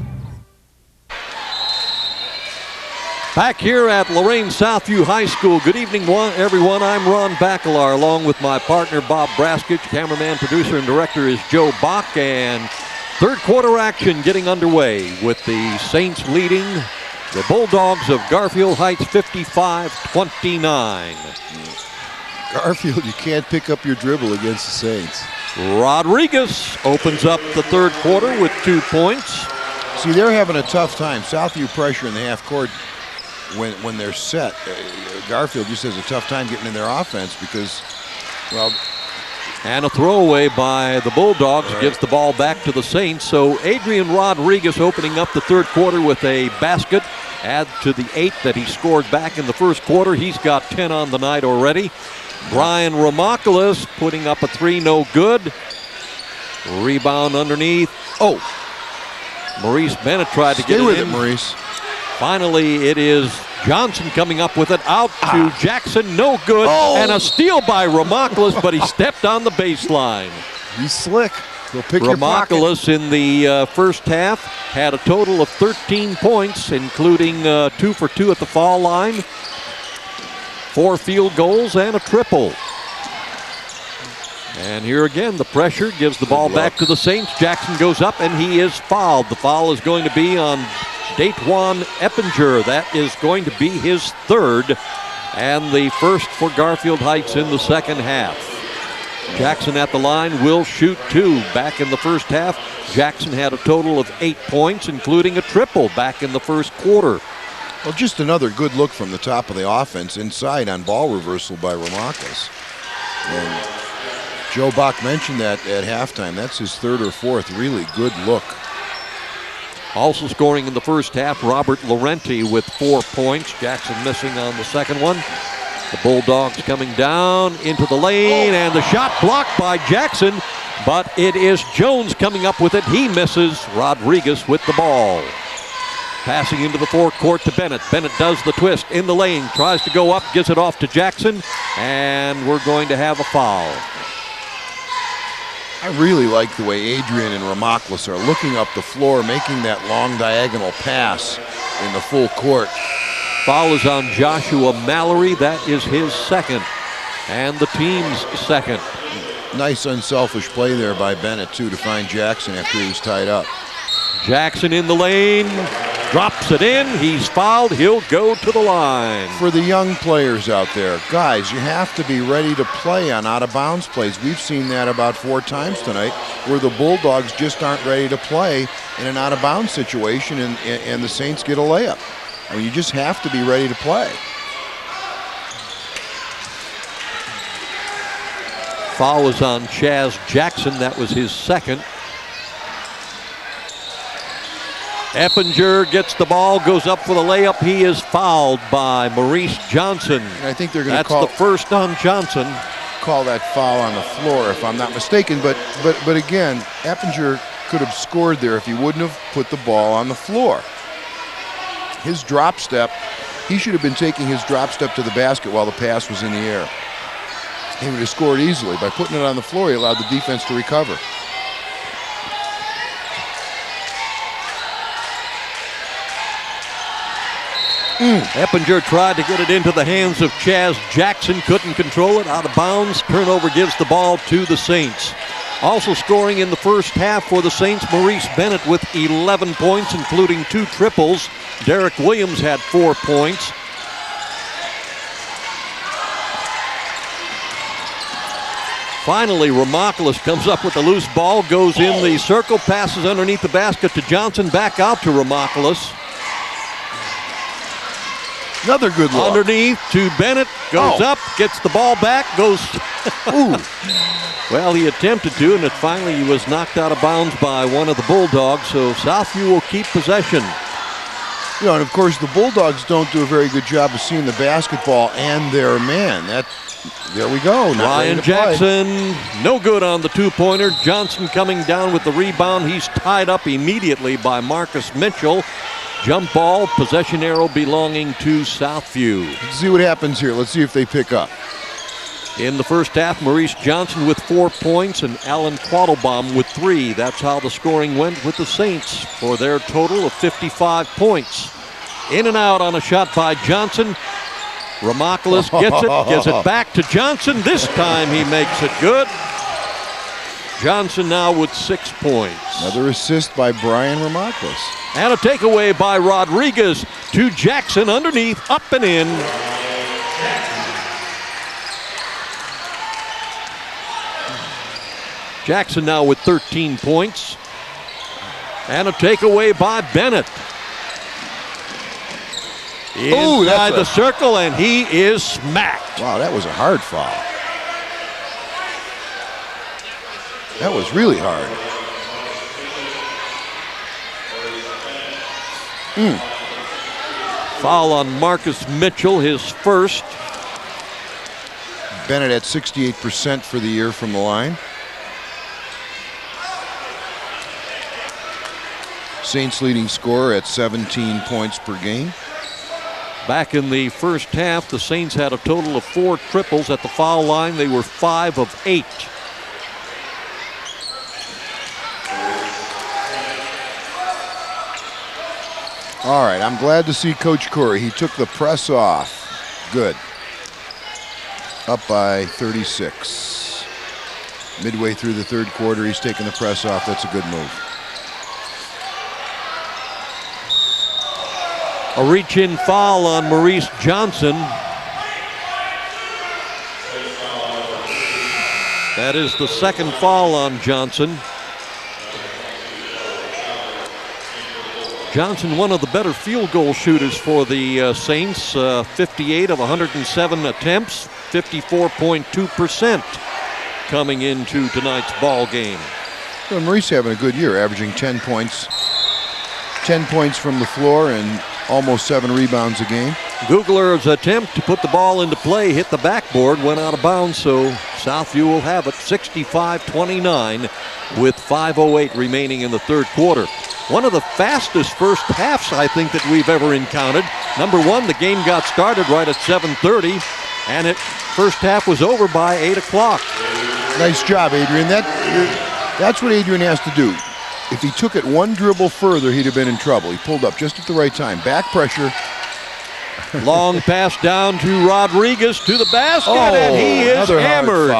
Back here at Lorain Southview High School. Good evening, everyone. I'm Ron Baccalar, along with my partner, Bob Braskich. Cameraman, producer, and director is Joe Bach. And third quarter action getting underway with the Saints leading the Bulldogs of Garfield Heights 55-29. Garfield, you can't pick up your dribble against the Saints. Rodriguez opens up the third quarter with 2 points. See, they're having a tough time. Southview pressure in the half court. When they're set, Garfield just has a tough time getting in their offense because, well... And a throwaway by the Bulldogs gives the ball back to the Saints. So Adrian Rodriguez opening up the third quarter with a basket. Add to the 8 that he scored back in the first quarter. He's got 10 on the night already. Brian Ramokalis putting up a 3, no good. Rebound underneath. Oh, Maurice Bennett tried to get it in. Stay with it, Maurice. Finally, it is Johnson coming up with it out to Jackson. No good. Oh. And a steal by Ramokalis, but he stepped on the baseline. He's slick. He'll pick your pocket. Ramokalis in the first half had a total of 13 points, including 2 for 2 at the foul line, 4 field goals, and a triple. And here again, the pressure gives the ball back to the Saints. Jackson goes up, and he is fouled. The foul is going to be on Datewan Eppinger. That is going to be his third and the first for Garfield Heights in the second half. Jackson at the line will shoot 2. Back in the first half, Jackson had a total of 8 points, including a triple back in the first quarter. Well, just another good look from the top of the offense inside on ball reversal by Ramokalis. And Joe Bach mentioned that at halftime. That's his third or fourth really good look. Also scoring in the first half, Robert Laurenti with 4 points. Jackson missing on the second one. The Bulldogs coming down into the lane, and the shot blocked by Jackson, but it is Jones coming up with it. He misses. Rodriguez with the ball. Passing into the forecourt to Bennett. Bennett does the twist in the lane, tries to go up, gives it off to Jackson, and we're going to have a foul. I really like the way Adrian and Ramaklis are looking up the floor, making that long diagonal pass in the full court. Foul is on Joshua Mallory. That is his second, and the team's second. Nice unselfish play there by Bennett, too, to find Jackson after he was tied up. Jackson in the lane, drops it in. He's fouled. He'll go to the line. For the young players out there, guys, you have to be ready to play on out-of-bounds plays. We've seen that about 4 times tonight, where the Bulldogs just aren't ready to play in an out-of-bounds situation, and the Saints get a layup. I mean, you just have to be ready to play. Foul is on Chaz Jackson. That was his second. Eppinger gets the ball, goes up for the layup. He is fouled by Maurice Johnson. And I think they're going to call the first on Johnson. Call that foul on the floor, if I'm not mistaken. But again, Eppinger could have scored there if he wouldn't have put the ball on the floor. His drop step, he should have been taking his drop step to the basket while the pass was in the air. He would have scored easily. By putting it on the floor, he allowed the defense to recover. Eppinger tried to get it into the hands of Chaz Jackson, couldn't control it, out of bounds. Turnover gives the ball to the Saints. Also scoring in the first half for the Saints, Maurice Bennett with 11 points, including 2 triples. Derek Williams had 4 points. Finally, Ramaklis comes up with the loose ball, goes in the circle, passes underneath the basket to Johnson, back out to Ramaklis. Another good look. Underneath to Bennett, goes up, gets the ball back, goes. Ooh. Well, he attempted to, and finally he was knocked out of bounds by one of the Bulldogs, so Southview will keep possession. You know, and of course, the Bulldogs don't do a very good job of seeing the basketball and their man. There we go. Ryan Jackson, no good on the 2-pointer. Johnson coming down with the rebound. He's tied up immediately by Marcus Mitchell. Jump ball, possession arrow belonging to Southview. Let's see what happens here. Let's see if they pick up. In the first half, Maurice Johnson with 4 points and Alan Quattlebaum with 3. That's how the scoring went with the Saints for their total of 55 points. In and out on a shot by Johnson. Ramaklis gets it, gives it back to Johnson. This time he makes it good. Johnson now with 6 points. Another assist by Brian Ramaklis. And a takeaway by Rodriguez to Jackson underneath, up and in. Jackson now with 13 points. And a takeaway by Bennett. Inside the circle, and he is smacked. Wow, that was a hard foul. That was really hard. Foul on Marcus Mitchell, his first. Bennett at 68% for the year from the line. Saints leading scorer at 17 points per game. Back in the first half, the Saints had a total of 4 triples at the foul line. They were 5 of 8. All right, I'm glad to see Coach Corey. He took the press off. Good. Up by 36. Midway through the third quarter, he's taking the press off. That's a good move. A reach-in foul on Maurice Johnson. That is the second foul on Johnson. Johnson, one of the better field goal shooters for the Saints. 58 of 107 attempts, 54.2% coming into tonight's ball game. Well, Maurice having a good year, averaging 10 points, 10 points from the floor and almost 7 rebounds a game. Googler's attempt to put the ball into play hit the backboard, went out of bounds, so Southview will have it 65-29 with 5:08 remaining in the third quarter. One of the fastest first halves I think that we've ever encountered. Number one, the game got started right at 7:30, and first half was over by 8 o'clock. Nice job, Adrian. That's what Adrian has to do. If he took it one dribble further, he'd have been in trouble. He pulled up just at the right time. Back pressure. Long pass down to Rodriguez to the basket, and he is hammered.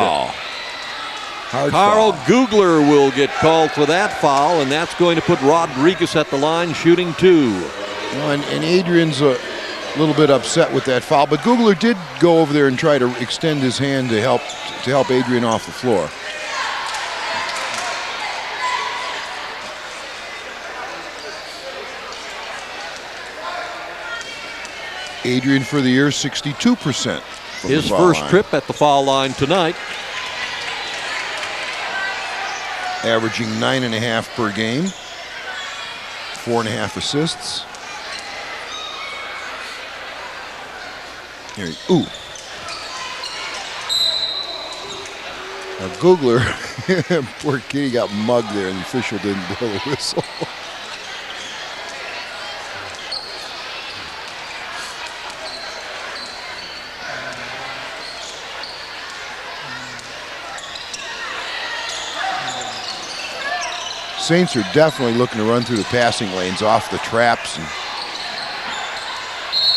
Carl Googler will get called for that foul, and that's going to put Rodriguez at the line shooting 2. Well, and Adrian's a little bit upset with that foul, but Googler did go over there and try to extend his hand to help Adrian off the floor. Adrian for the year, 62%. His first trip at the foul line tonight. Averaging 9.5 per game, 4.5 assists. Here, ooh. Now Googler, poor kid, he got mugged there, and the official didn't blow the whistle. Saints are definitely looking to run through the passing lanes off the traps.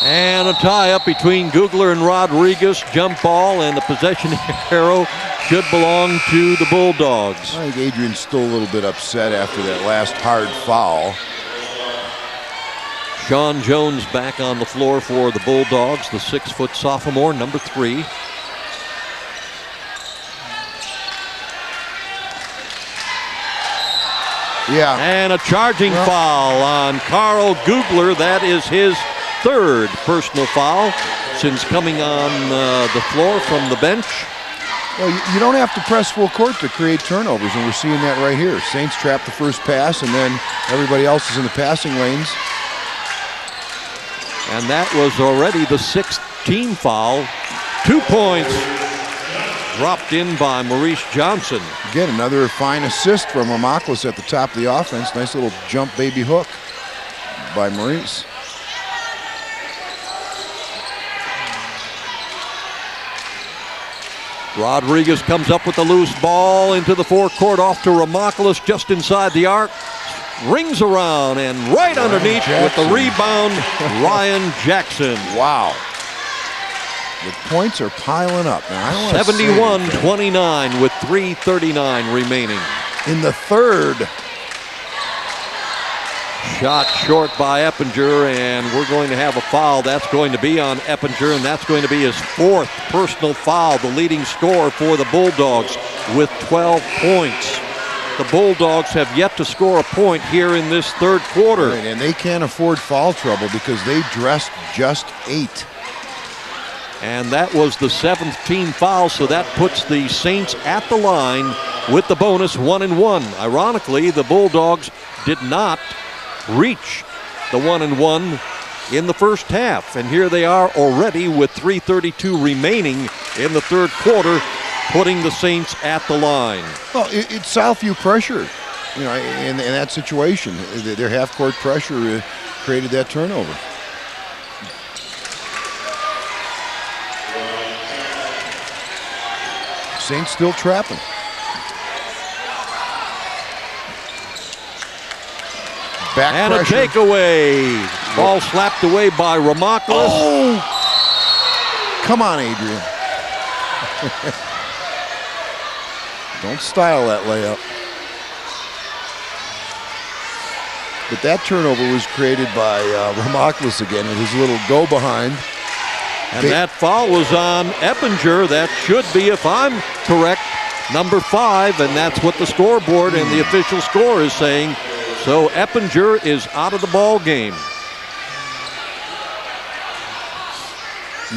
And a tie-up between Googler and Rodriguez. Jump ball, and the possession arrow should belong to the Bulldogs. I think Adrian's still a little bit upset after that last hard foul. Sean Jones back on the floor for the Bulldogs, the 6-foot sophomore, number 3. Yeah. And a charging foul on Carl Googler. That is his 3rd personal foul since coming on the floor from the bench. Well, you don't have to press full court to create turnovers, and we're seeing that right here. Saints trap the first pass, and then everybody else is in the passing lanes. And that was already the 6th team foul. 2 points dropped in by Maurice Johnson. Again, another fine assist from Ramaklis at the top of the offense. Nice little jump baby hook by Maurice. Rodriguez comes up with the loose ball into the forecourt, off to Ramaklis just inside the arc. Rings around and right underneath with the rebound, Ryan Jackson. Wow. The points are piling up. Now, 71-29 with 3:39 remaining. In the third. Shot short by Eppinger, and we're going to have a foul. That's going to be on Eppinger, and that's going to be his 4th personal foul, the leading scorer for the Bulldogs with 12 points. The Bulldogs have yet to score a point here in this third quarter. Right, and they can't afford foul trouble because they dressed just 8. And that was the 7th team foul, so that puts the Saints at the line with the bonus 1-1. Ironically, the Bulldogs did not reach the 1-1 in the first half. And here they are already with 3:32 remaining in the third quarter, putting the Saints at the line. Well, it's Southview pressure, you know, in that situation. Their half-court pressure created that turnover. Saints still trapping. Back and pressure. A takeaway. Ball slapped away by Ramaklis. Oh! Come on, Adrian. Don't style that layup. But that turnover was created by Ramaklis again with his little go-behind. And that foul was on Eppinger. That should be, if I'm correct, number 5, and that's what the scoreboard and the official score is saying. So Eppinger is out of the ball game.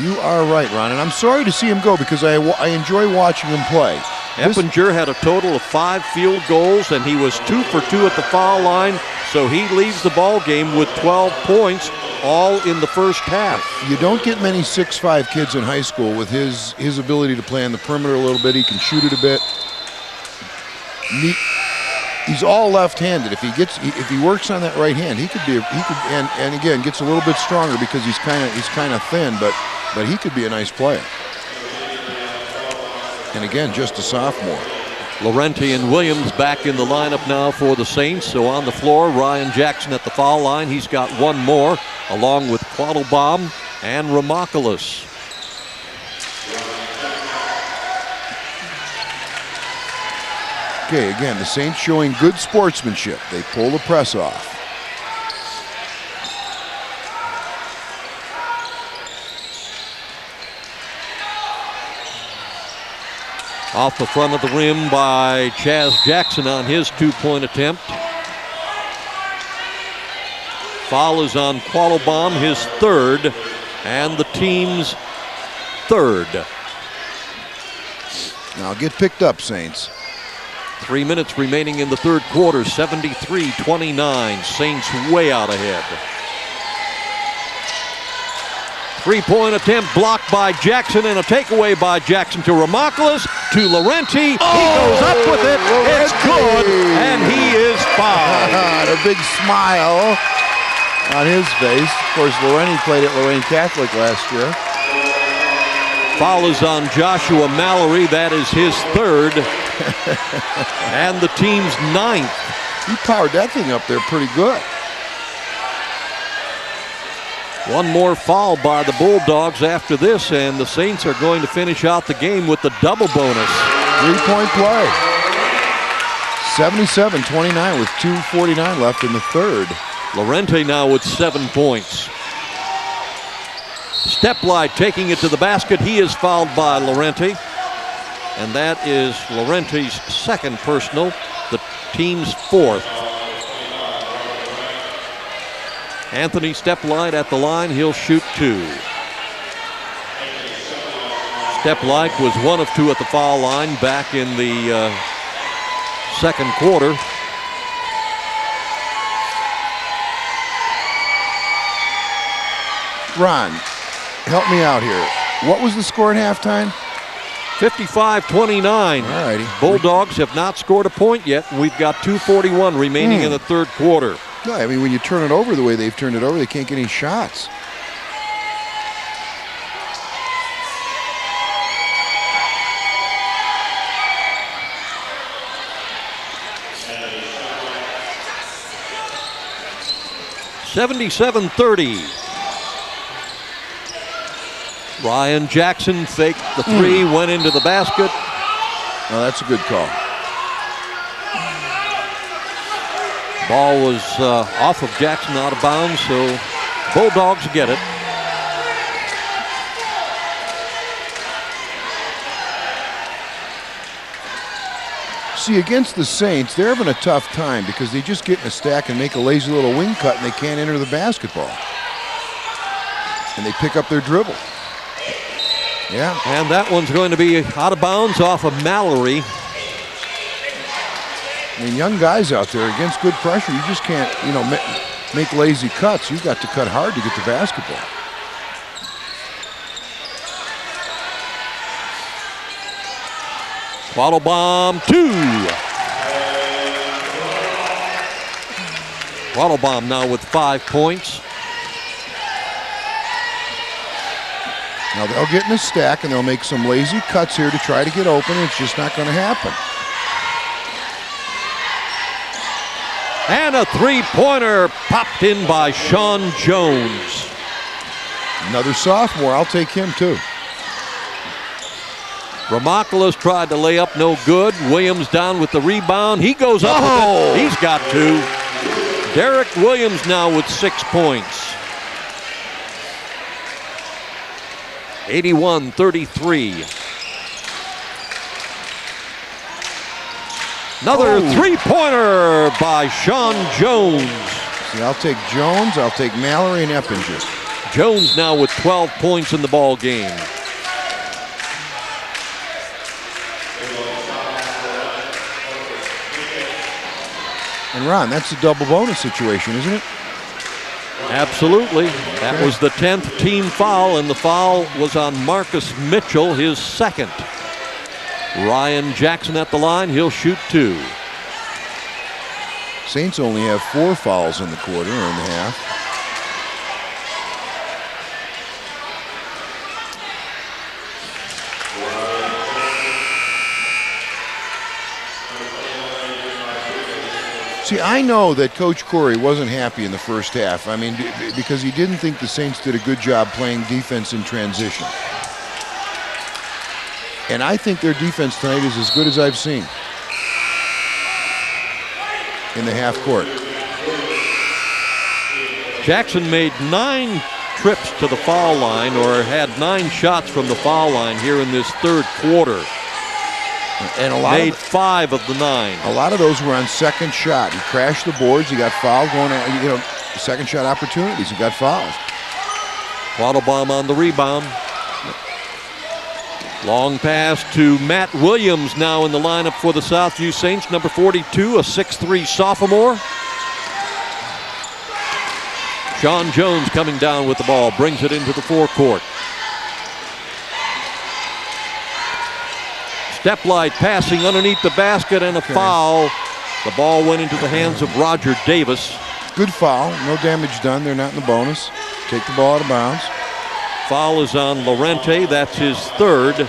You are right, Ron, and I'm sorry to see him go because I enjoy watching him play. Eppinger had a total of 5 field goals, and he was 2 for 2 at the foul line. So he leaves the ball game with 12 points, all in the first half. You don't get many 6'5" kids in high school with his ability to play on the perimeter a little bit. He can shoot it a bit. He's all left-handed. If he works on that right hand, and again gets a little bit stronger because he's kind of thin, but he could be a nice player. And again, just a sophomore. Laurenti and Williams back in the lineup now for the Saints. So on the floor, Ryan Jackson at the foul line. He's got one more, along with Quattlebaum and Ramoculus. Okay, again, the Saints showing good sportsmanship. They pull the press off. Off the front of the rim by Chaz Jackson on his two-point attempt. Foul is on Quattlebaum, his third, and the team's third. Now get picked up, Saints. 3 minutes remaining in the third quarter, 73-29. Saints way out ahead. Three-point attempt blocked by Jackson, and a takeaway by Jackson to Ramoculus, to Laurenti. He goes up with it. It's good, and he is fouled. A big smile on his face. Of course, Laurenti played at Lorain Catholic last year. Foul is on Joshua Mallory. That is his third, and the team's ninth. He powered that thing up there pretty good. One more foul by the Bulldogs after this, and the Saints are going to finish out the game with the double bonus. Three-point play. 77-29 with 2:49 left in the third. Laurenti now with 7 points. Steplight taking it to the basket. He is fouled by Laurenti, and that is Laurenti's second personal, the team's fourth. Anthony Steplight at the line. He'll shoot two. Steplight was 1 of 2 at the foul line back in the second quarter. Ron, help me out here. What was the score at halftime? 55-29. All righty. Bulldogs have not scored a point yet. We've got 2:41 remaining in the third quarter. No, I mean, when you turn it over the way they've turned it over, they can't get any shots. (77-30). Ryan Jackson faked the three, went into the basket. Oh, that's a good call. Ball was off of Jackson, out of bounds, so Bulldogs get it. See, against the Saints, they're having a tough time because they just get in a stack and make a lazy little wing cut and they can't enter the basketball. And they pick up their dribble. Yeah. And that one's going to be out of bounds off of Mallory. I mean, young guys out there against good pressure, you just can't, make lazy cuts. You've got to cut hard to get the basketball. Quattlebaum, 2. Quattlebaum now with 5 points. Now they'll get in a stack and they'll make some lazy cuts here to try to get open. It's just not going to happen. And a three-pointer popped in by Sean Jones. Another sophomore. I'll take him too. Ramoculus tried to lay up, no good. Williams down with the rebound. He goes up with it. He's got 2. Derek Williams now with 6 points. 81-33. Another three-pointer by Sean Jones. See, I'll take Jones, I'll take Mallory and Eppinger. Jones now with 12 points in the ball game. And Ron, that's a double bonus situation, isn't it? Absolutely. That was the 10th team foul, and the foul was on Marcus Mitchell, his second. Ryan Jackson at the line. He'll shoot 2. Saints only have 4 fouls in the quarter or in the half. See, I know that Coach Corey wasn't happy in the first half. I mean, because he didn't think the Saints did a good job playing defense in transition. And I think their defense tonight is as good as I've seen in the half court. Jackson made 9 trips to the foul line, or had 9 shots from the foul line here in this third quarter. And a lot made 5 of the 9. A lot of those were on second shot. He crashed the boards. He got fouled going at, second shot opportunities. He got fouled. Quattlebaum on the rebound. Long pass to Matt Williams, now in the lineup for the Southview Saints, number 42, a 6'3" sophomore. Sean Jones coming down with the ball, brings it into the forecourt. Steplight passing underneath the basket, and a foul. The ball went into the hands of Roger Davis. Good foul. No damage done. They're not in the bonus. Take the ball out of bounds. Foul is on Lorente. That's his 3rd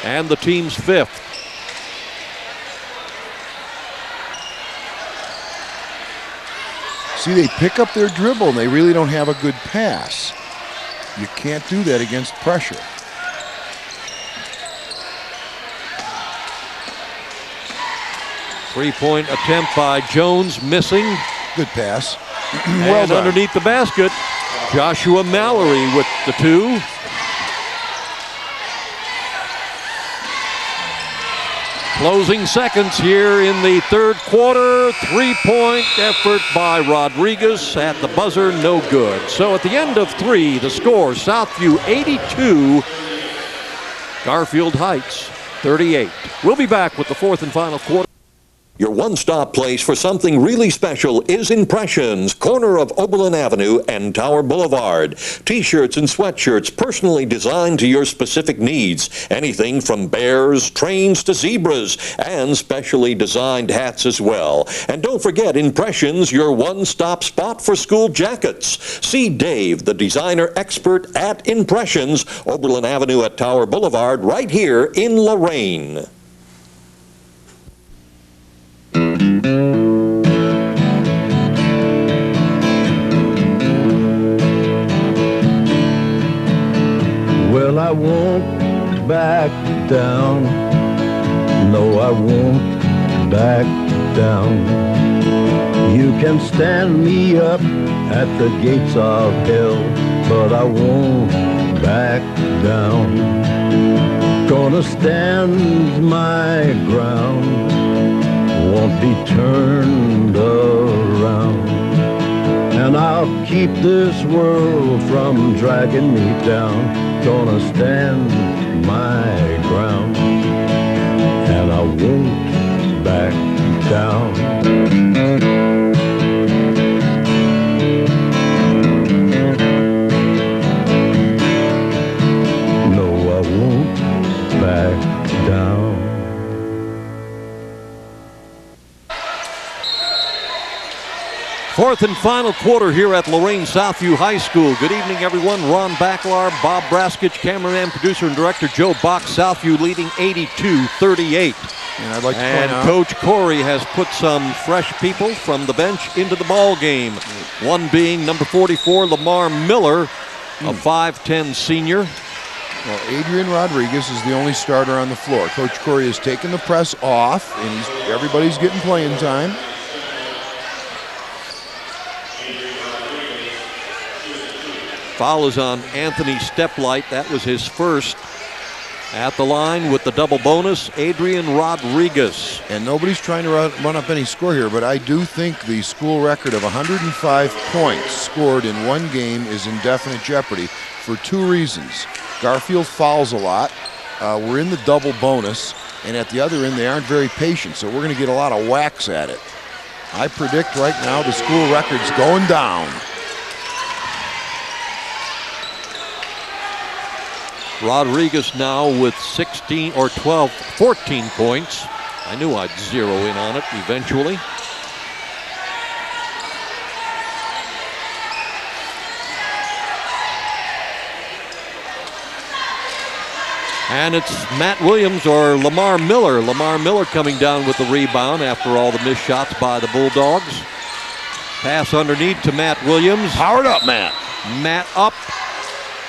and the team's 5th. See, they pick up their dribble and they really don't have a good pass. You can't do that against pressure. Three-point attempt by Jones, missing. Good pass. And underneath the basket, Joshua Mallory with the 2. Closing seconds here in the third quarter. 3-point effort by Rodriguez at the buzzer, no good. So at the end of 3, the score, Southview 82, Garfield Heights 38. We'll be back with the 4th and final quarter. Your one-stop place for something really special is Impressions, corner of Oberlin Avenue and Tower Boulevard. T-shirts and sweatshirts personally designed to your specific needs. Anything from bears, trains to zebras, and specially designed hats as well. And don't forget Impressions, your one-stop spot for school jackets. See Dave, the designer expert at Impressions, Oberlin Avenue at Tower Boulevard, right here in Lorain. Well, I won't back down. No, I won't back down. You can stand me up at the gates of hell, but I won't back down. Gonna stand my ground, won't be turned around. And I'll keep this world from dragging me down. Gonna stand my ground, and I won't back down. No, I won't back down. Fourth and final quarter here at Lorain Southview High School. Good evening, everyone. Ron Baclar, Bob Braskich, cameraman, producer, and director Joe Bach. Southview leading 82-38. And I'd like to and point out, Coach Corey has put some fresh people from the bench into the ball game. One being number 44, Lamar Miller, a 5'10 senior. well, Adrian Rodriguez is the only starter on the floor. Coach Corey has taken the press off, and everybody's getting playing time. Foul is on Anthony Steplight. That was his first. At the line with the double bonus, Adrian Rodriguez. And nobody's trying to run up any score here, but I do think the school record of 105 points scored in one game is in definite jeopardy for 2 reasons. Garfield fouls a lot. We're in the double bonus, and at the other end, they aren't very patient, so we're going to get a lot of whacks at it. I predict right now the school record's going down. Rodriguez now with 14 points. I knew I'd zero in on it eventually. And it's Matt Williams or Lamar Miller. Lamar Miller coming down with the rebound after all the missed shots by the Bulldogs. Pass underneath to Matt Williams. Powered up, Matt. Matt up.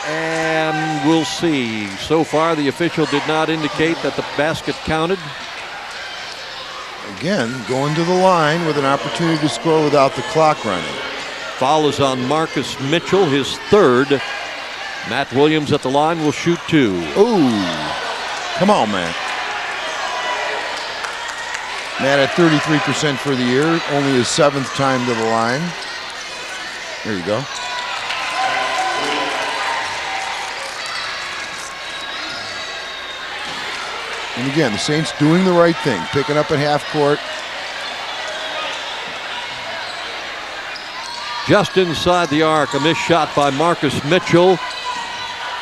And we'll see. So far, the official did not indicate that the basket counted. Again, going to the line with an opportunity to score without the clock running. Foul is on Marcus Mitchell, his third. Matt Williams at the line will shoot 2. Ooh, come on, Matt. Matt at 33% for the year, only his 7th time to the line. There you go. And again, the Saints doing the right thing, picking up at half court. Just inside the arc, a missed shot by Marcus Mitchell.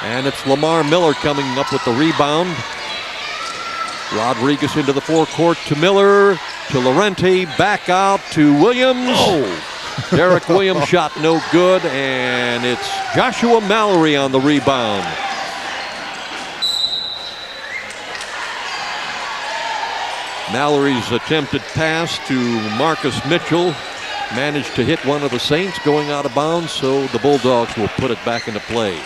And it's Lamar Miller coming up with the rebound. Rodriguez into the forecourt to Miller, to Laurenti, back out to Williams. Oh. Derek Williams shot no good, and it's Joshua Mallory on the rebound. Mallory's attempted pass to Marcus Mitchell managed to hit one of the Saints going out of bounds, so the Bulldogs will put it back into play.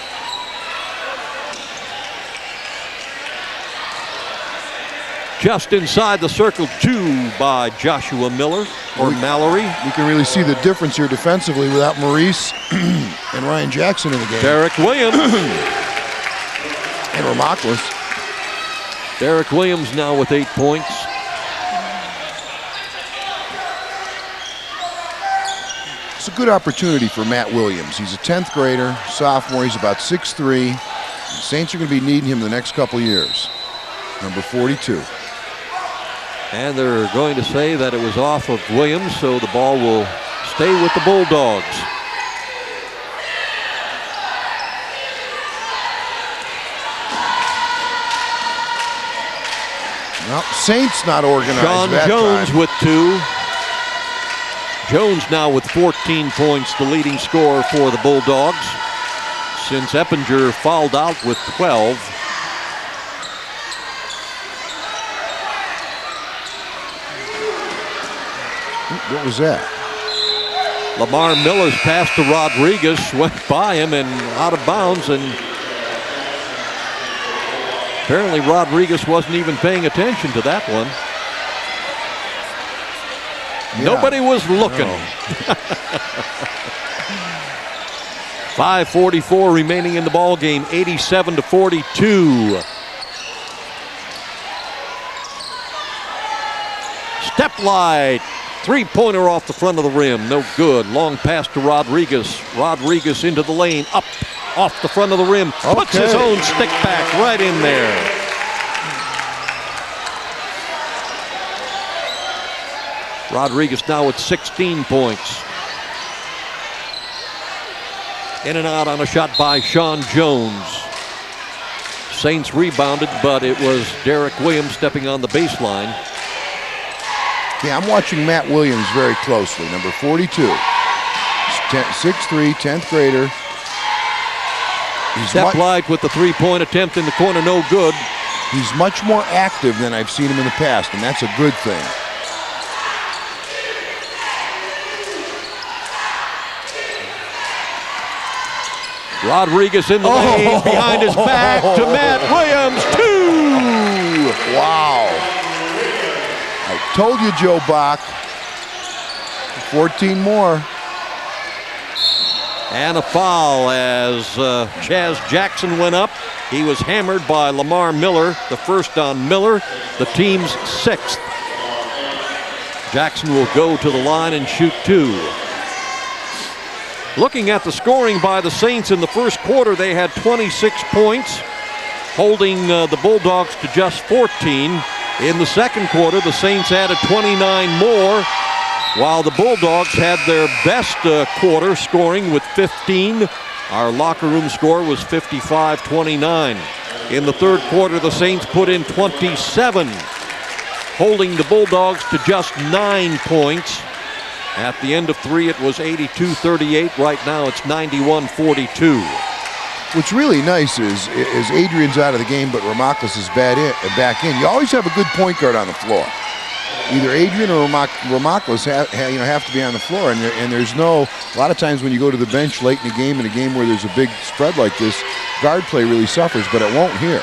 Just inside the circle, 2 by Joshua Miller, or Mallory. You can really see the difference here defensively without Maurice and Ryan Jackson in the game. Derek Williams. And Ramaklis. Derek Williams now with 8 points. It's a good opportunity for Matt Williams. He's a 10th grader, sophomore. He's about 6'3". The Saints are going to be needing him the next couple years. Number 42. And they're going to say that it was off of Williams, so the ball will stay with the Bulldogs. Well, Saints not organized. Sean that Jones time. with 2. Jones now with 14 points, the leading scorer for the Bulldogs, since Eppinger fouled out with 12. What was that? Lamar Miller's pass to Rodriguez went by him and out of bounds, and apparently Rodriguez wasn't even paying attention to that one. Yeah. Nobody was looking. No. 5:44 remaining in the ball game, 87-42. Step light. 3-pointer off the front of the rim, no good. Long pass to Rodriguez. Rodriguez into the lane, up off the front of the rim. Okay. Puts his own stick back right in there. Rodriguez now with 16 points. In and out on a shot by Sean Jones. Saints rebounded, but it was Derek Williams stepping on the baseline. Yeah, I'm watching Matt Williams very closely, number 42. 6'3", 10th grader. Step light with the 3-point attempt in the corner, no good. He's much more active than I've seen him in the past, and that's a good thing. Rodriguez in the lane, behind his back to Matt Williams, 2! Wow. I told you, Joe Bach. 14 more. And a foul as Chaz Jackson went up. He was hammered by Lamar Miller, the first on Miller, the team's 6th. Jackson will go to the line and shoot 2. Looking at the scoring by the Saints in the first quarter, they had 26 points, holding the Bulldogs to just 14. In the second quarter, the Saints added 29 more. While the Bulldogs had their best quarter, scoring with 15. Our locker room score was 55-29. In the third quarter, the Saints put in 27, holding the Bulldogs to just 9 points. At the end of 3, it was 82-38. Right now, it's 91-42. What's really nice is Adrian's out of the game, but Ramaklis is back in. You always have a good point guard on the floor. Either Adrian or Ramaklis have to be on the floor, and there's no. A lot of times when you go to the bench late in a game where there's a big spread like this, guard play really suffers, but it won't here.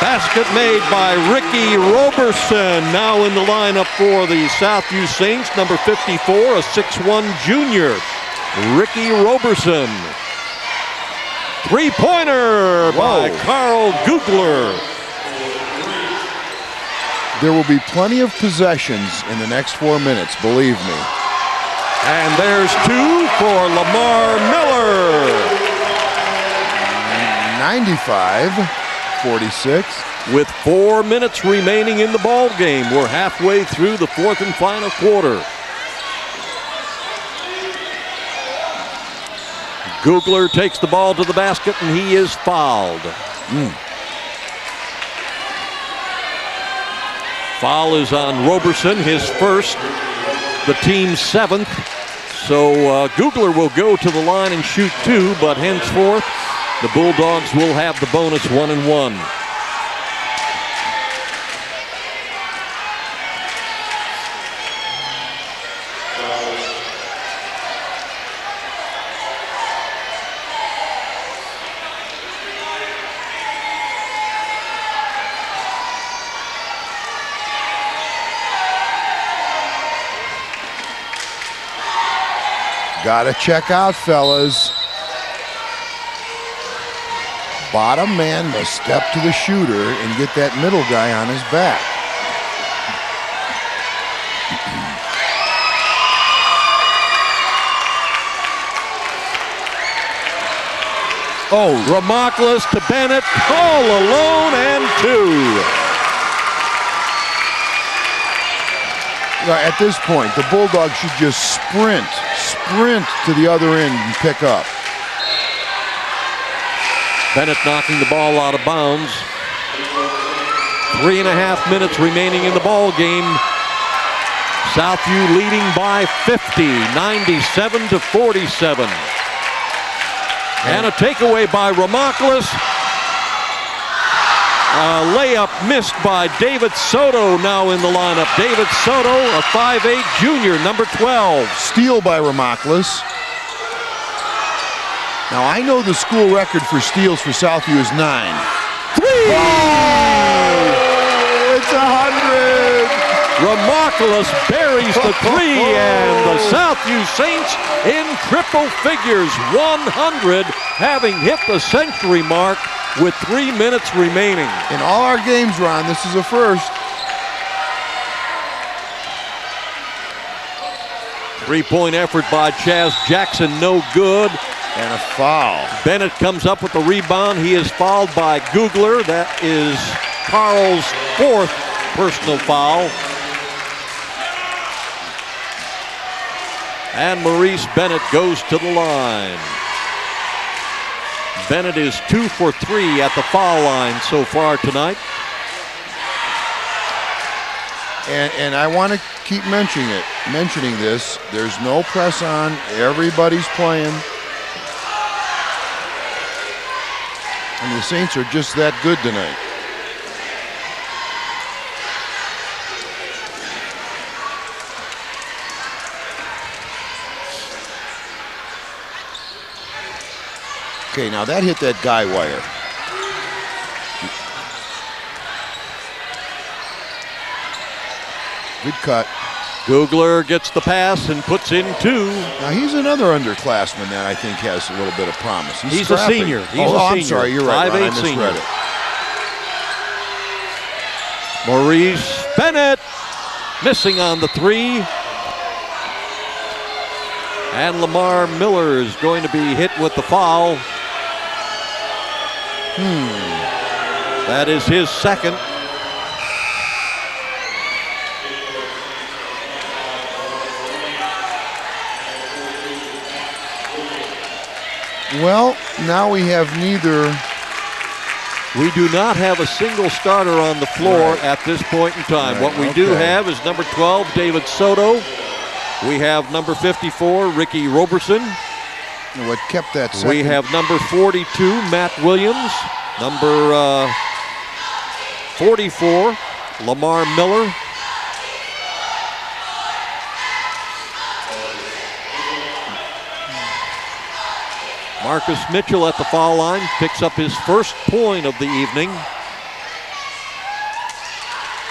Basket made by Ricky Roberson, now in the lineup for the Southview Saints, number 54, a 6'1 junior. Ricky Roberson. Three-pointer by Carl Googler. There will be plenty of possessions in the next 4 minutes, believe me. And there's 2 for Lamar Miller. 95-46. With 4 minutes remaining in the ball game, we're halfway through the fourth and final quarter. Googler takes the ball to the basket, and he is fouled. Foul is on Roberson, his first, the team's 7th. So Googler will go to the line and shoot 2, but henceforth, the Bulldogs will have the bonus 1-1. Gotta check out, fellas. Bottom man must step to the shooter and get that middle guy on his back. Ramaklis to Bennett, all alone, and 2. At this point, the Bulldogs should just sprint to the other end and pick up. Bennett knocking the ball out of bounds. 3.5 minutes remaining in the ball game. Southview leading by 50, 97-47. And a takeaway by Ramaklis. Layup missed by David Soto, now in the lineup. David Soto, a 5'8 junior, number 12. Steal by Ramaklis. Now I know the school record for steals for Southview is 9. 3! It's 100! Ramaklis buries the 3, and the Southview Saints in triple figures, 100, having hit the century mark with 3 minutes remaining. In all our games, Ron, this is a first. 3-point effort by Chaz Jackson, no good. And a foul. Bennett comes up with the rebound. He is fouled by Googler. That is Carl's 4th personal foul. And Maurice Bennett goes to the line. Bennett is 2 for 3 at the foul line so far tonight. And I want to keep mentioning this. There's no press on. Everybody's playing. And the Saints are just that good tonight. Okay, now that hit that guy wire. Good cut. Googler gets the pass and puts in 2. Now he's another underclassman that I think has a little bit of promise. He's a senior. He's a senior. I'm sorry, you're right, Ron, I 5'8" senior. misread it. Maurice Bennett missing on the 3. And Lamar Miller is going to be hit with the foul. That is his 2nd. Well, now we have neither. We do not have a single starter on the floor at this point in time. What we do have is number 12, David Soto. We have number 54, Ricky Roberson. What kept that second? We have number 42, Matt Williams. Number 44, Lamar Miller. Marcus Mitchell at the foul line picks up his first point of the evening.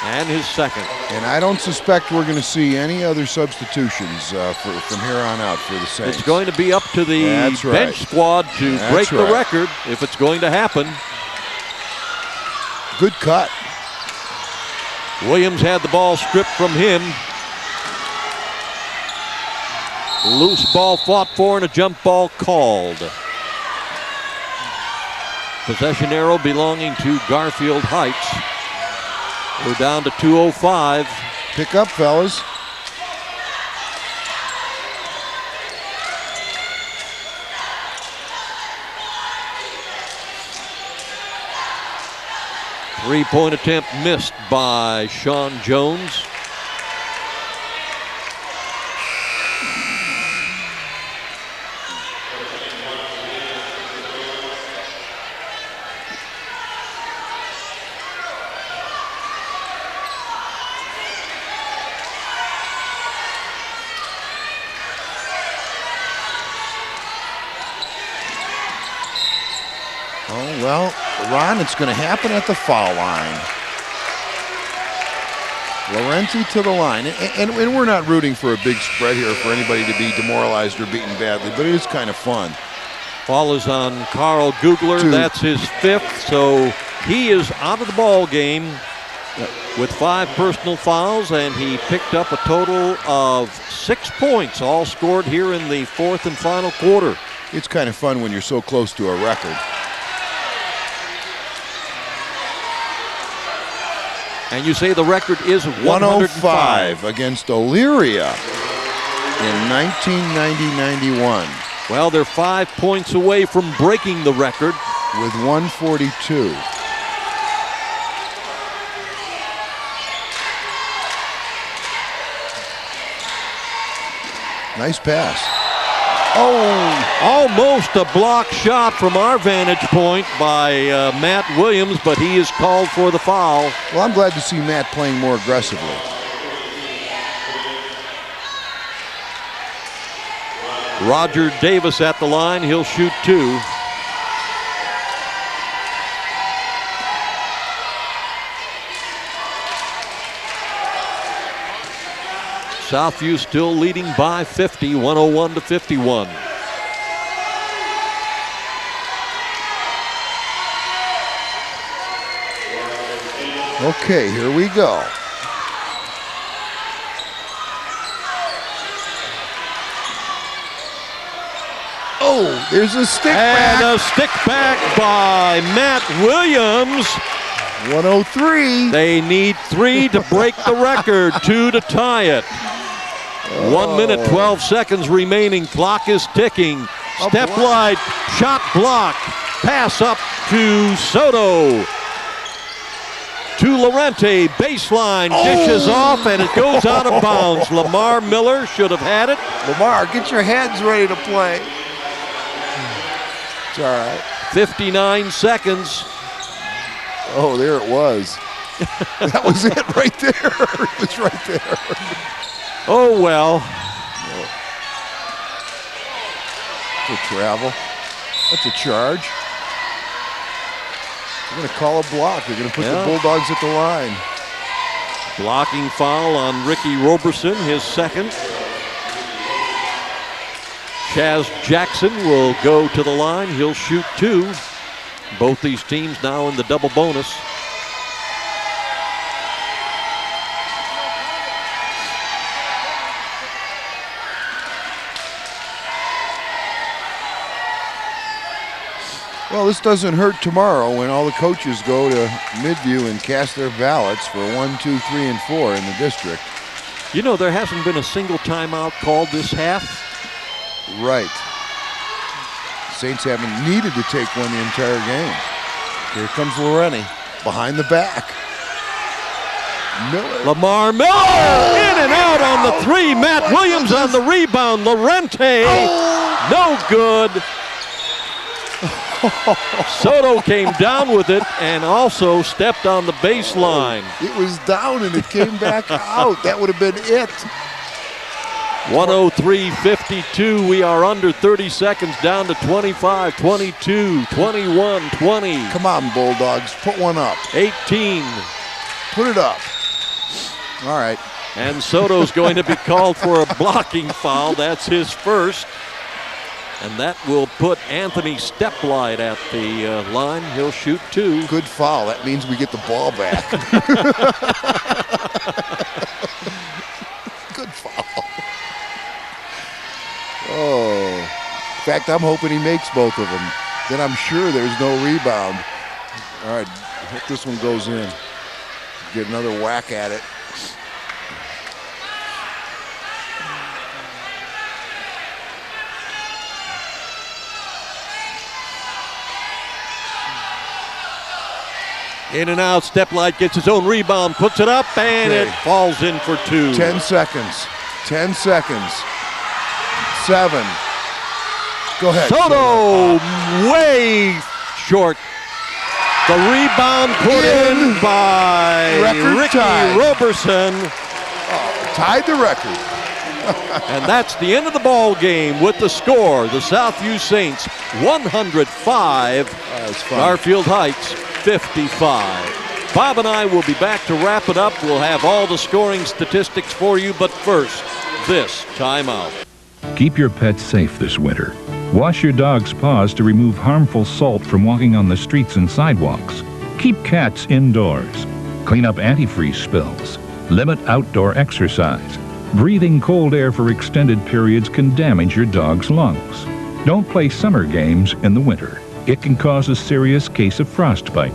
And his second. And I don't suspect we're going to see any other substitutions from here on out for the Saints. It's going to be up to the bench squad to break the record if it's going to happen. Good cut. Williams had the ball stripped from him. Loose ball fought for and a jump ball called. Possession arrow belonging to Garfield Heights. We're down to 2:05. Pick up, fellas. Three-point attempt missed by Sean Jones. Oh, well, Ron, it's going to happen at the foul line. Laurenti to the line. And we're not rooting for a big spread here for anybody to be demoralized or beaten badly, but it is kind of fun. Foul is on Carl Googler. That's his fifth, so he is out of the ball game with 5 personal fouls, and he picked up a total of 6 points, all scored here in the fourth and final quarter. It's kind of fun when you're so close to a record. And you say the record is 105 against Elyria in 1990-91. Well, they're 5 points away from breaking the record with 142. Nice pass. Oh, almost a block shot from our vantage point by Matt Williams, but he is called for the foul. Well, I'm glad to see Matt playing more aggressively. Roger Davis at the line. He'll shoot 2. Southview still leading by 50, 101-51. Okay, here we go. Oh, there's a stick back. And a stick back by Matt Williams. 103. They need 3 to break the record, 2 to tie it. 1 minute, 12 seconds remaining. Clock is ticking. Step wide, shot block. Pass up to Soto. To Laurenti, baseline, dishes off, and it goes out of bounds. Lamar Miller should have had it. Lamar, get your hands ready to play. It's all right. 59 seconds. Oh, there it was. That was it right there. It was right there. Oh, well. That's a travel. That's a charge. They're going to call a block. They're going to put the Bulldogs at the line. Blocking foul on Ricky Roberson, his second. Chaz Jackson will go to the line. He'll shoot 2. Both these teams now in the double bonus. Well, this doesn't hurt tomorrow when all the coaches go to Midview and cast their ballots for 1, 2, 3, and 4 in the district. You know, there hasn't been a single timeout called this half. Right. Saints haven't needed to take one the entire game. Here comes Lorain behind the back. Miller. Lamar Miller in and out on the three. Matt Williams on the rebound. Lorente, no good. Soto came down with it and also stepped on the baseline. It was down and it came back out. That would have been it. 103-52. We are under 30 seconds, down to 25, 22, 21, 20. Come on, Bulldogs. Put one up. 18. Put it up. All right. And Soto's going to be called for a blocking foul. That's his first. And that will put Anthony Steplight at the line. He'll shoot 2. Good foul. That means we get the ball back. Good foul. Oh. In fact, I'm hoping he makes both of them. Then I'm sure there's no rebound. All right. I hope this one goes in. Get another whack at it. In and out, Steplight gets his own rebound, puts it up, and it falls in for 2. 10 seconds. 10 seconds. 7. Go ahead. Soto way short. The rebound put in by Ricky Roberson. Tied the record. And that's the end of the ball game with the score. The Southview Saints 105, Garfield Heights 55. Bob and I will be back to wrap it up. We'll have all the scoring statistics for you, but first, this timeout. Keep your pets safe this winter. Wash your dog's paws to remove harmful salt from walking on the streets and sidewalks. Keep cats indoors. Clean up antifreeze spills. Limit outdoor exercise. Breathing cold air for extended periods can damage your dog's lungs. Don't play summer games in the winter. It can cause a serious case of frostbite.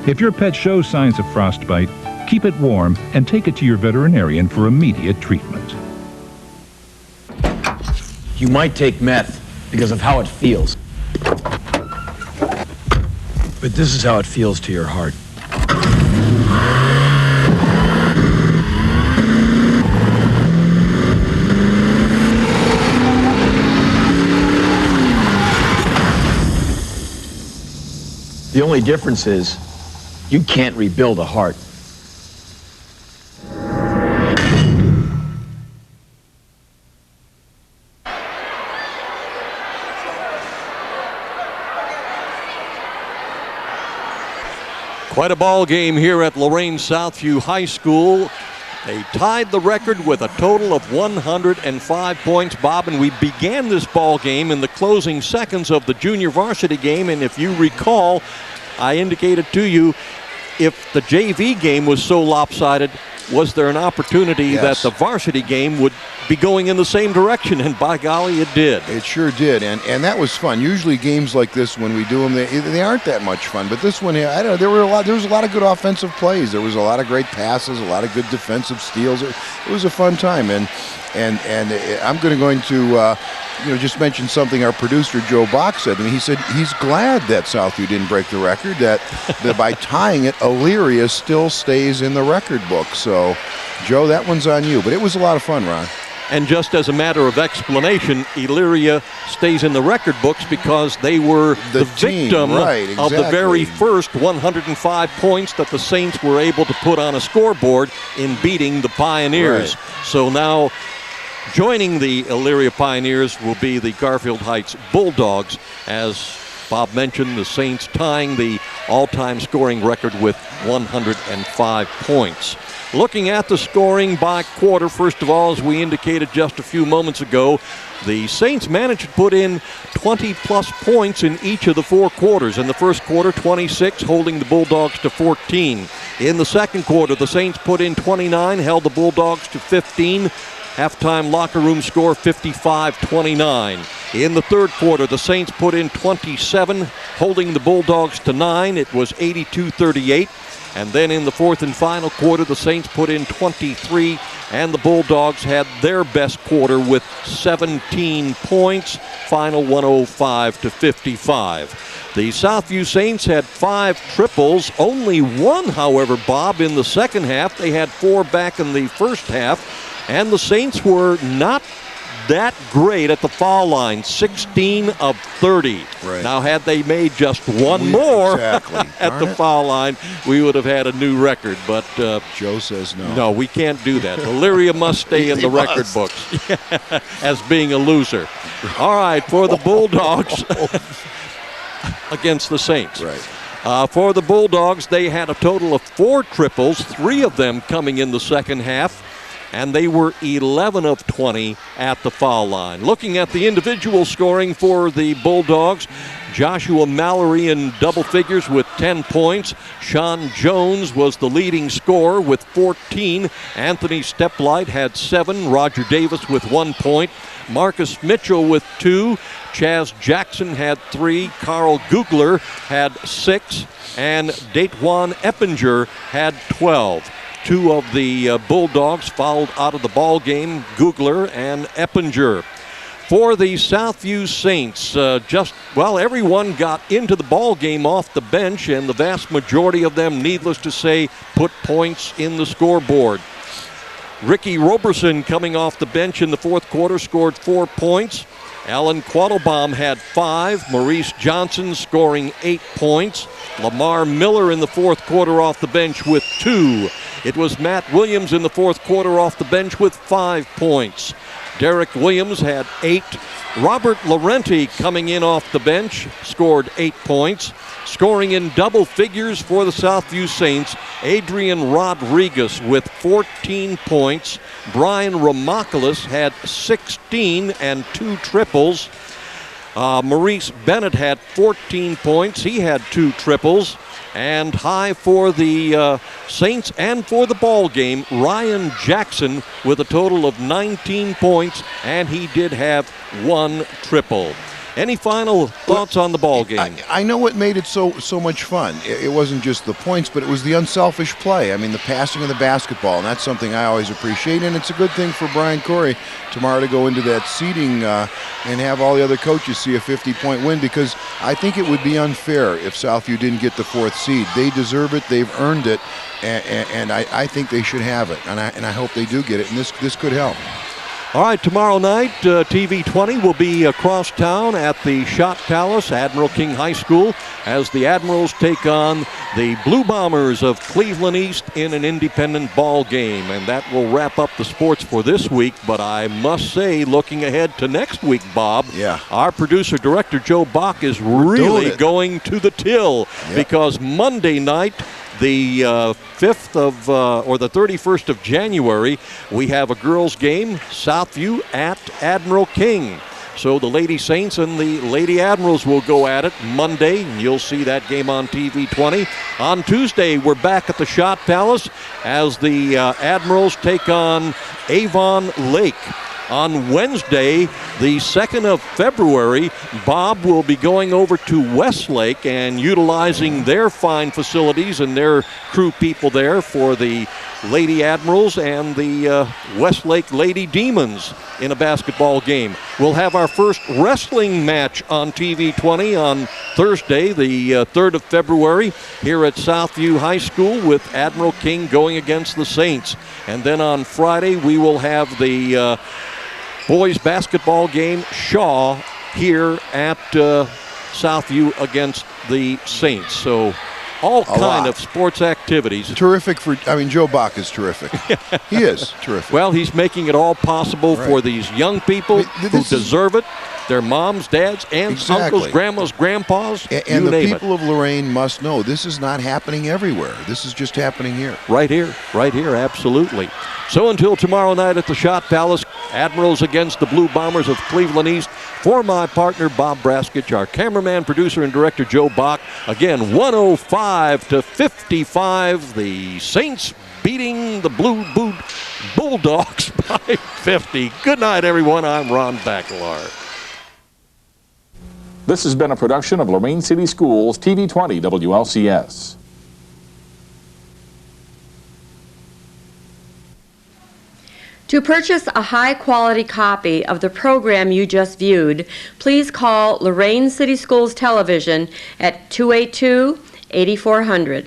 If your pet shows signs of frostbite, keep it warm and take it to your veterinarian for immediate treatment. You might take meth because of how it feels. But this is how it feels to your heart. The only difference is you can't rebuild a heart. Quite a ball game here at Lorain Southview High School. They tied the record with a total of 105 points, Bob, and we began this ball game in the closing seconds of the junior varsity game, and if you recall, I indicated to you, if the JV game was so lopsided, was there an opportunity that the varsity game would be going in the same direction? And by golly, it did. It sure did, and that was fun. Usually games like this, when we do them, they aren't that much fun. But this one, I don't know, there was a lot of good offensive plays. There was a lot of great passes, a lot of good defensive steals. It was a fun time, and I'm going to just mention something our producer Joe Bach said. I mean, he said he's glad that Southview didn't break the record. That by tying it, Elyria still stays in the record book. So, Joe, that one's on you. But it was a lot of fun, Ron. And just as a matter of explanation, Elyria stays in the record books because they were the victim of the very first 105 points that the Saints were able to put on a scoreboard in beating the Pioneers. So now joining the Elyria Pioneers will be the Garfield Heights Bulldogs. As Bob mentioned, the Saints tying the all-time scoring record with 105 points. Looking at the scoring by quarter, first of all, as we indicated just a few moments ago, the Saints managed to put in 20-plus points in each of the 4 quarters. In the first quarter, 26, holding the Bulldogs to 14. In the second quarter, the Saints put in 29, held the Bulldogs to 15. Halftime locker room score 55-29. In the third quarter, the Saints put in 27, holding the Bulldogs to 9. It was 82-38. And then in the fourth and final quarter, the Saints put in 23, and the Bulldogs had their best quarter with 17 points, final 105-55. The Southview Saints had 5 triples, only 1, however, Bob, in the second half. They had 4 back in the first half, and the Saints were not that great at the foul line, 16 of 30. Right. Now, had they made just one more at the foul line, we would have had a new record. But Joe says no. No, we can't do that. Illyria must stay in the record books as being a loser. All right, for the Bulldogs against the Saints. Right. For the Bulldogs, they had a total of 4 triples, 3 of them coming in the second half, and they were 11 of 20 at the foul line. Looking at the individual scoring for the Bulldogs, Joshua Mallory in double figures with 10 points. Sean Jones was the leading scorer with 14. Anthony Steplight had 7. Roger Davis with 1 point. Marcus Mitchell with 2. Chaz Jackson had 3. Carl Googler had 6. And Datewan Eppinger had 12. 2 of the Bulldogs fouled out of the ball game, Googler and Eppinger. For the Southview Saints, everyone got into the ball game off the bench, and the vast majority of them, needless to say, put points in the scoreboard. Ricky Roberson, coming off the bench in the fourth quarter, scored 4 points. Alan Quattlebaum had 5. Maurice Johnson scoring 8 points. Lamar Miller in the fourth quarter off the bench with 2. It was Matt Williams in the fourth quarter off the bench with 5 points. Derek Williams had 8. Robert Laurenti coming in off the bench scored 8 points. Scoring in double figures for the Southview Saints, Adrian Rodriguez with 14 points. Brian Ramocalis had 16 and 2 triples. Maurice Bennett had 14 points. He had 2 triples. And high for the Saints and for the ball game, Ryan Jackson with a total of 19 points, and he did have 1 triple. Any final thoughts on the ball game? I know what made it so much fun. It wasn't just the points, but it was the unselfish play. I mean, the passing of the basketball, and that's something I always appreciate. And it's a good thing for Brian Corey tomorrow to go into that seating and have all the other coaches see a 50-point win, because I think it would be unfair if Southview didn't get the 4th seed. They deserve it. They've earned it, and I think they should have it. And I hope they do get it, and this could help. All right, tomorrow night, TV20 will be across town at the Shot Palace, Admiral King High School, as the Admirals take on the Blue Bombers of Cleveland East in an independent ball game. And that will wrap up the sports for this week. But I must say, looking ahead to next week, Bob, our producer-director, Joe Bach, is really going to the till, because Monday night, the 5th of, or the 31st of January, we have a girls' game, Southview at Admiral King. So the Lady Saints and the Lady Admirals will go at it Monday, and you'll see that game on TV20. On Tuesday, we're back at the Shot Palace as the Admirals take on Avon Lake. On Wednesday, the 2nd of February, Bob will be going over to Westlake and utilizing their fine facilities and their crew people there for the Lady Admirals and the Westlake Lady Demons in a basketball game. We'll have our first wrestling match on TV20 on Thursday, the 3rd of February, here at Southview High School, with Admiral King going against the Saints. And then on Friday, we will have the boys basketball game, Shaw, here at Southview against the Saints. So all kind of sports activities. Terrific Joe Bach is terrific. He is terrific. Well, he's making it all possible for these young people who deserve it. Their moms, dads, aunts, uncles, grandmas, grandpas, and the people of Lorain must know this is not happening everywhere. This is just happening here. Right here, absolutely. So until tomorrow night at the Shot Palace, Admirals against the Blue Bombers of Cleveland East. For my partner, Bob Braskich, our cameraman, producer, and director, Joe Bach. Again, 105-55. The Saints beating the Blue Bulldogs by 50. Good night, everyone. I'm Ron Baccalar. This has been a production of Lorain City Schools, TV20 WLCS. To purchase a high-quality copy of the program you just viewed, please call Lorain City Schools Television at 282-8400.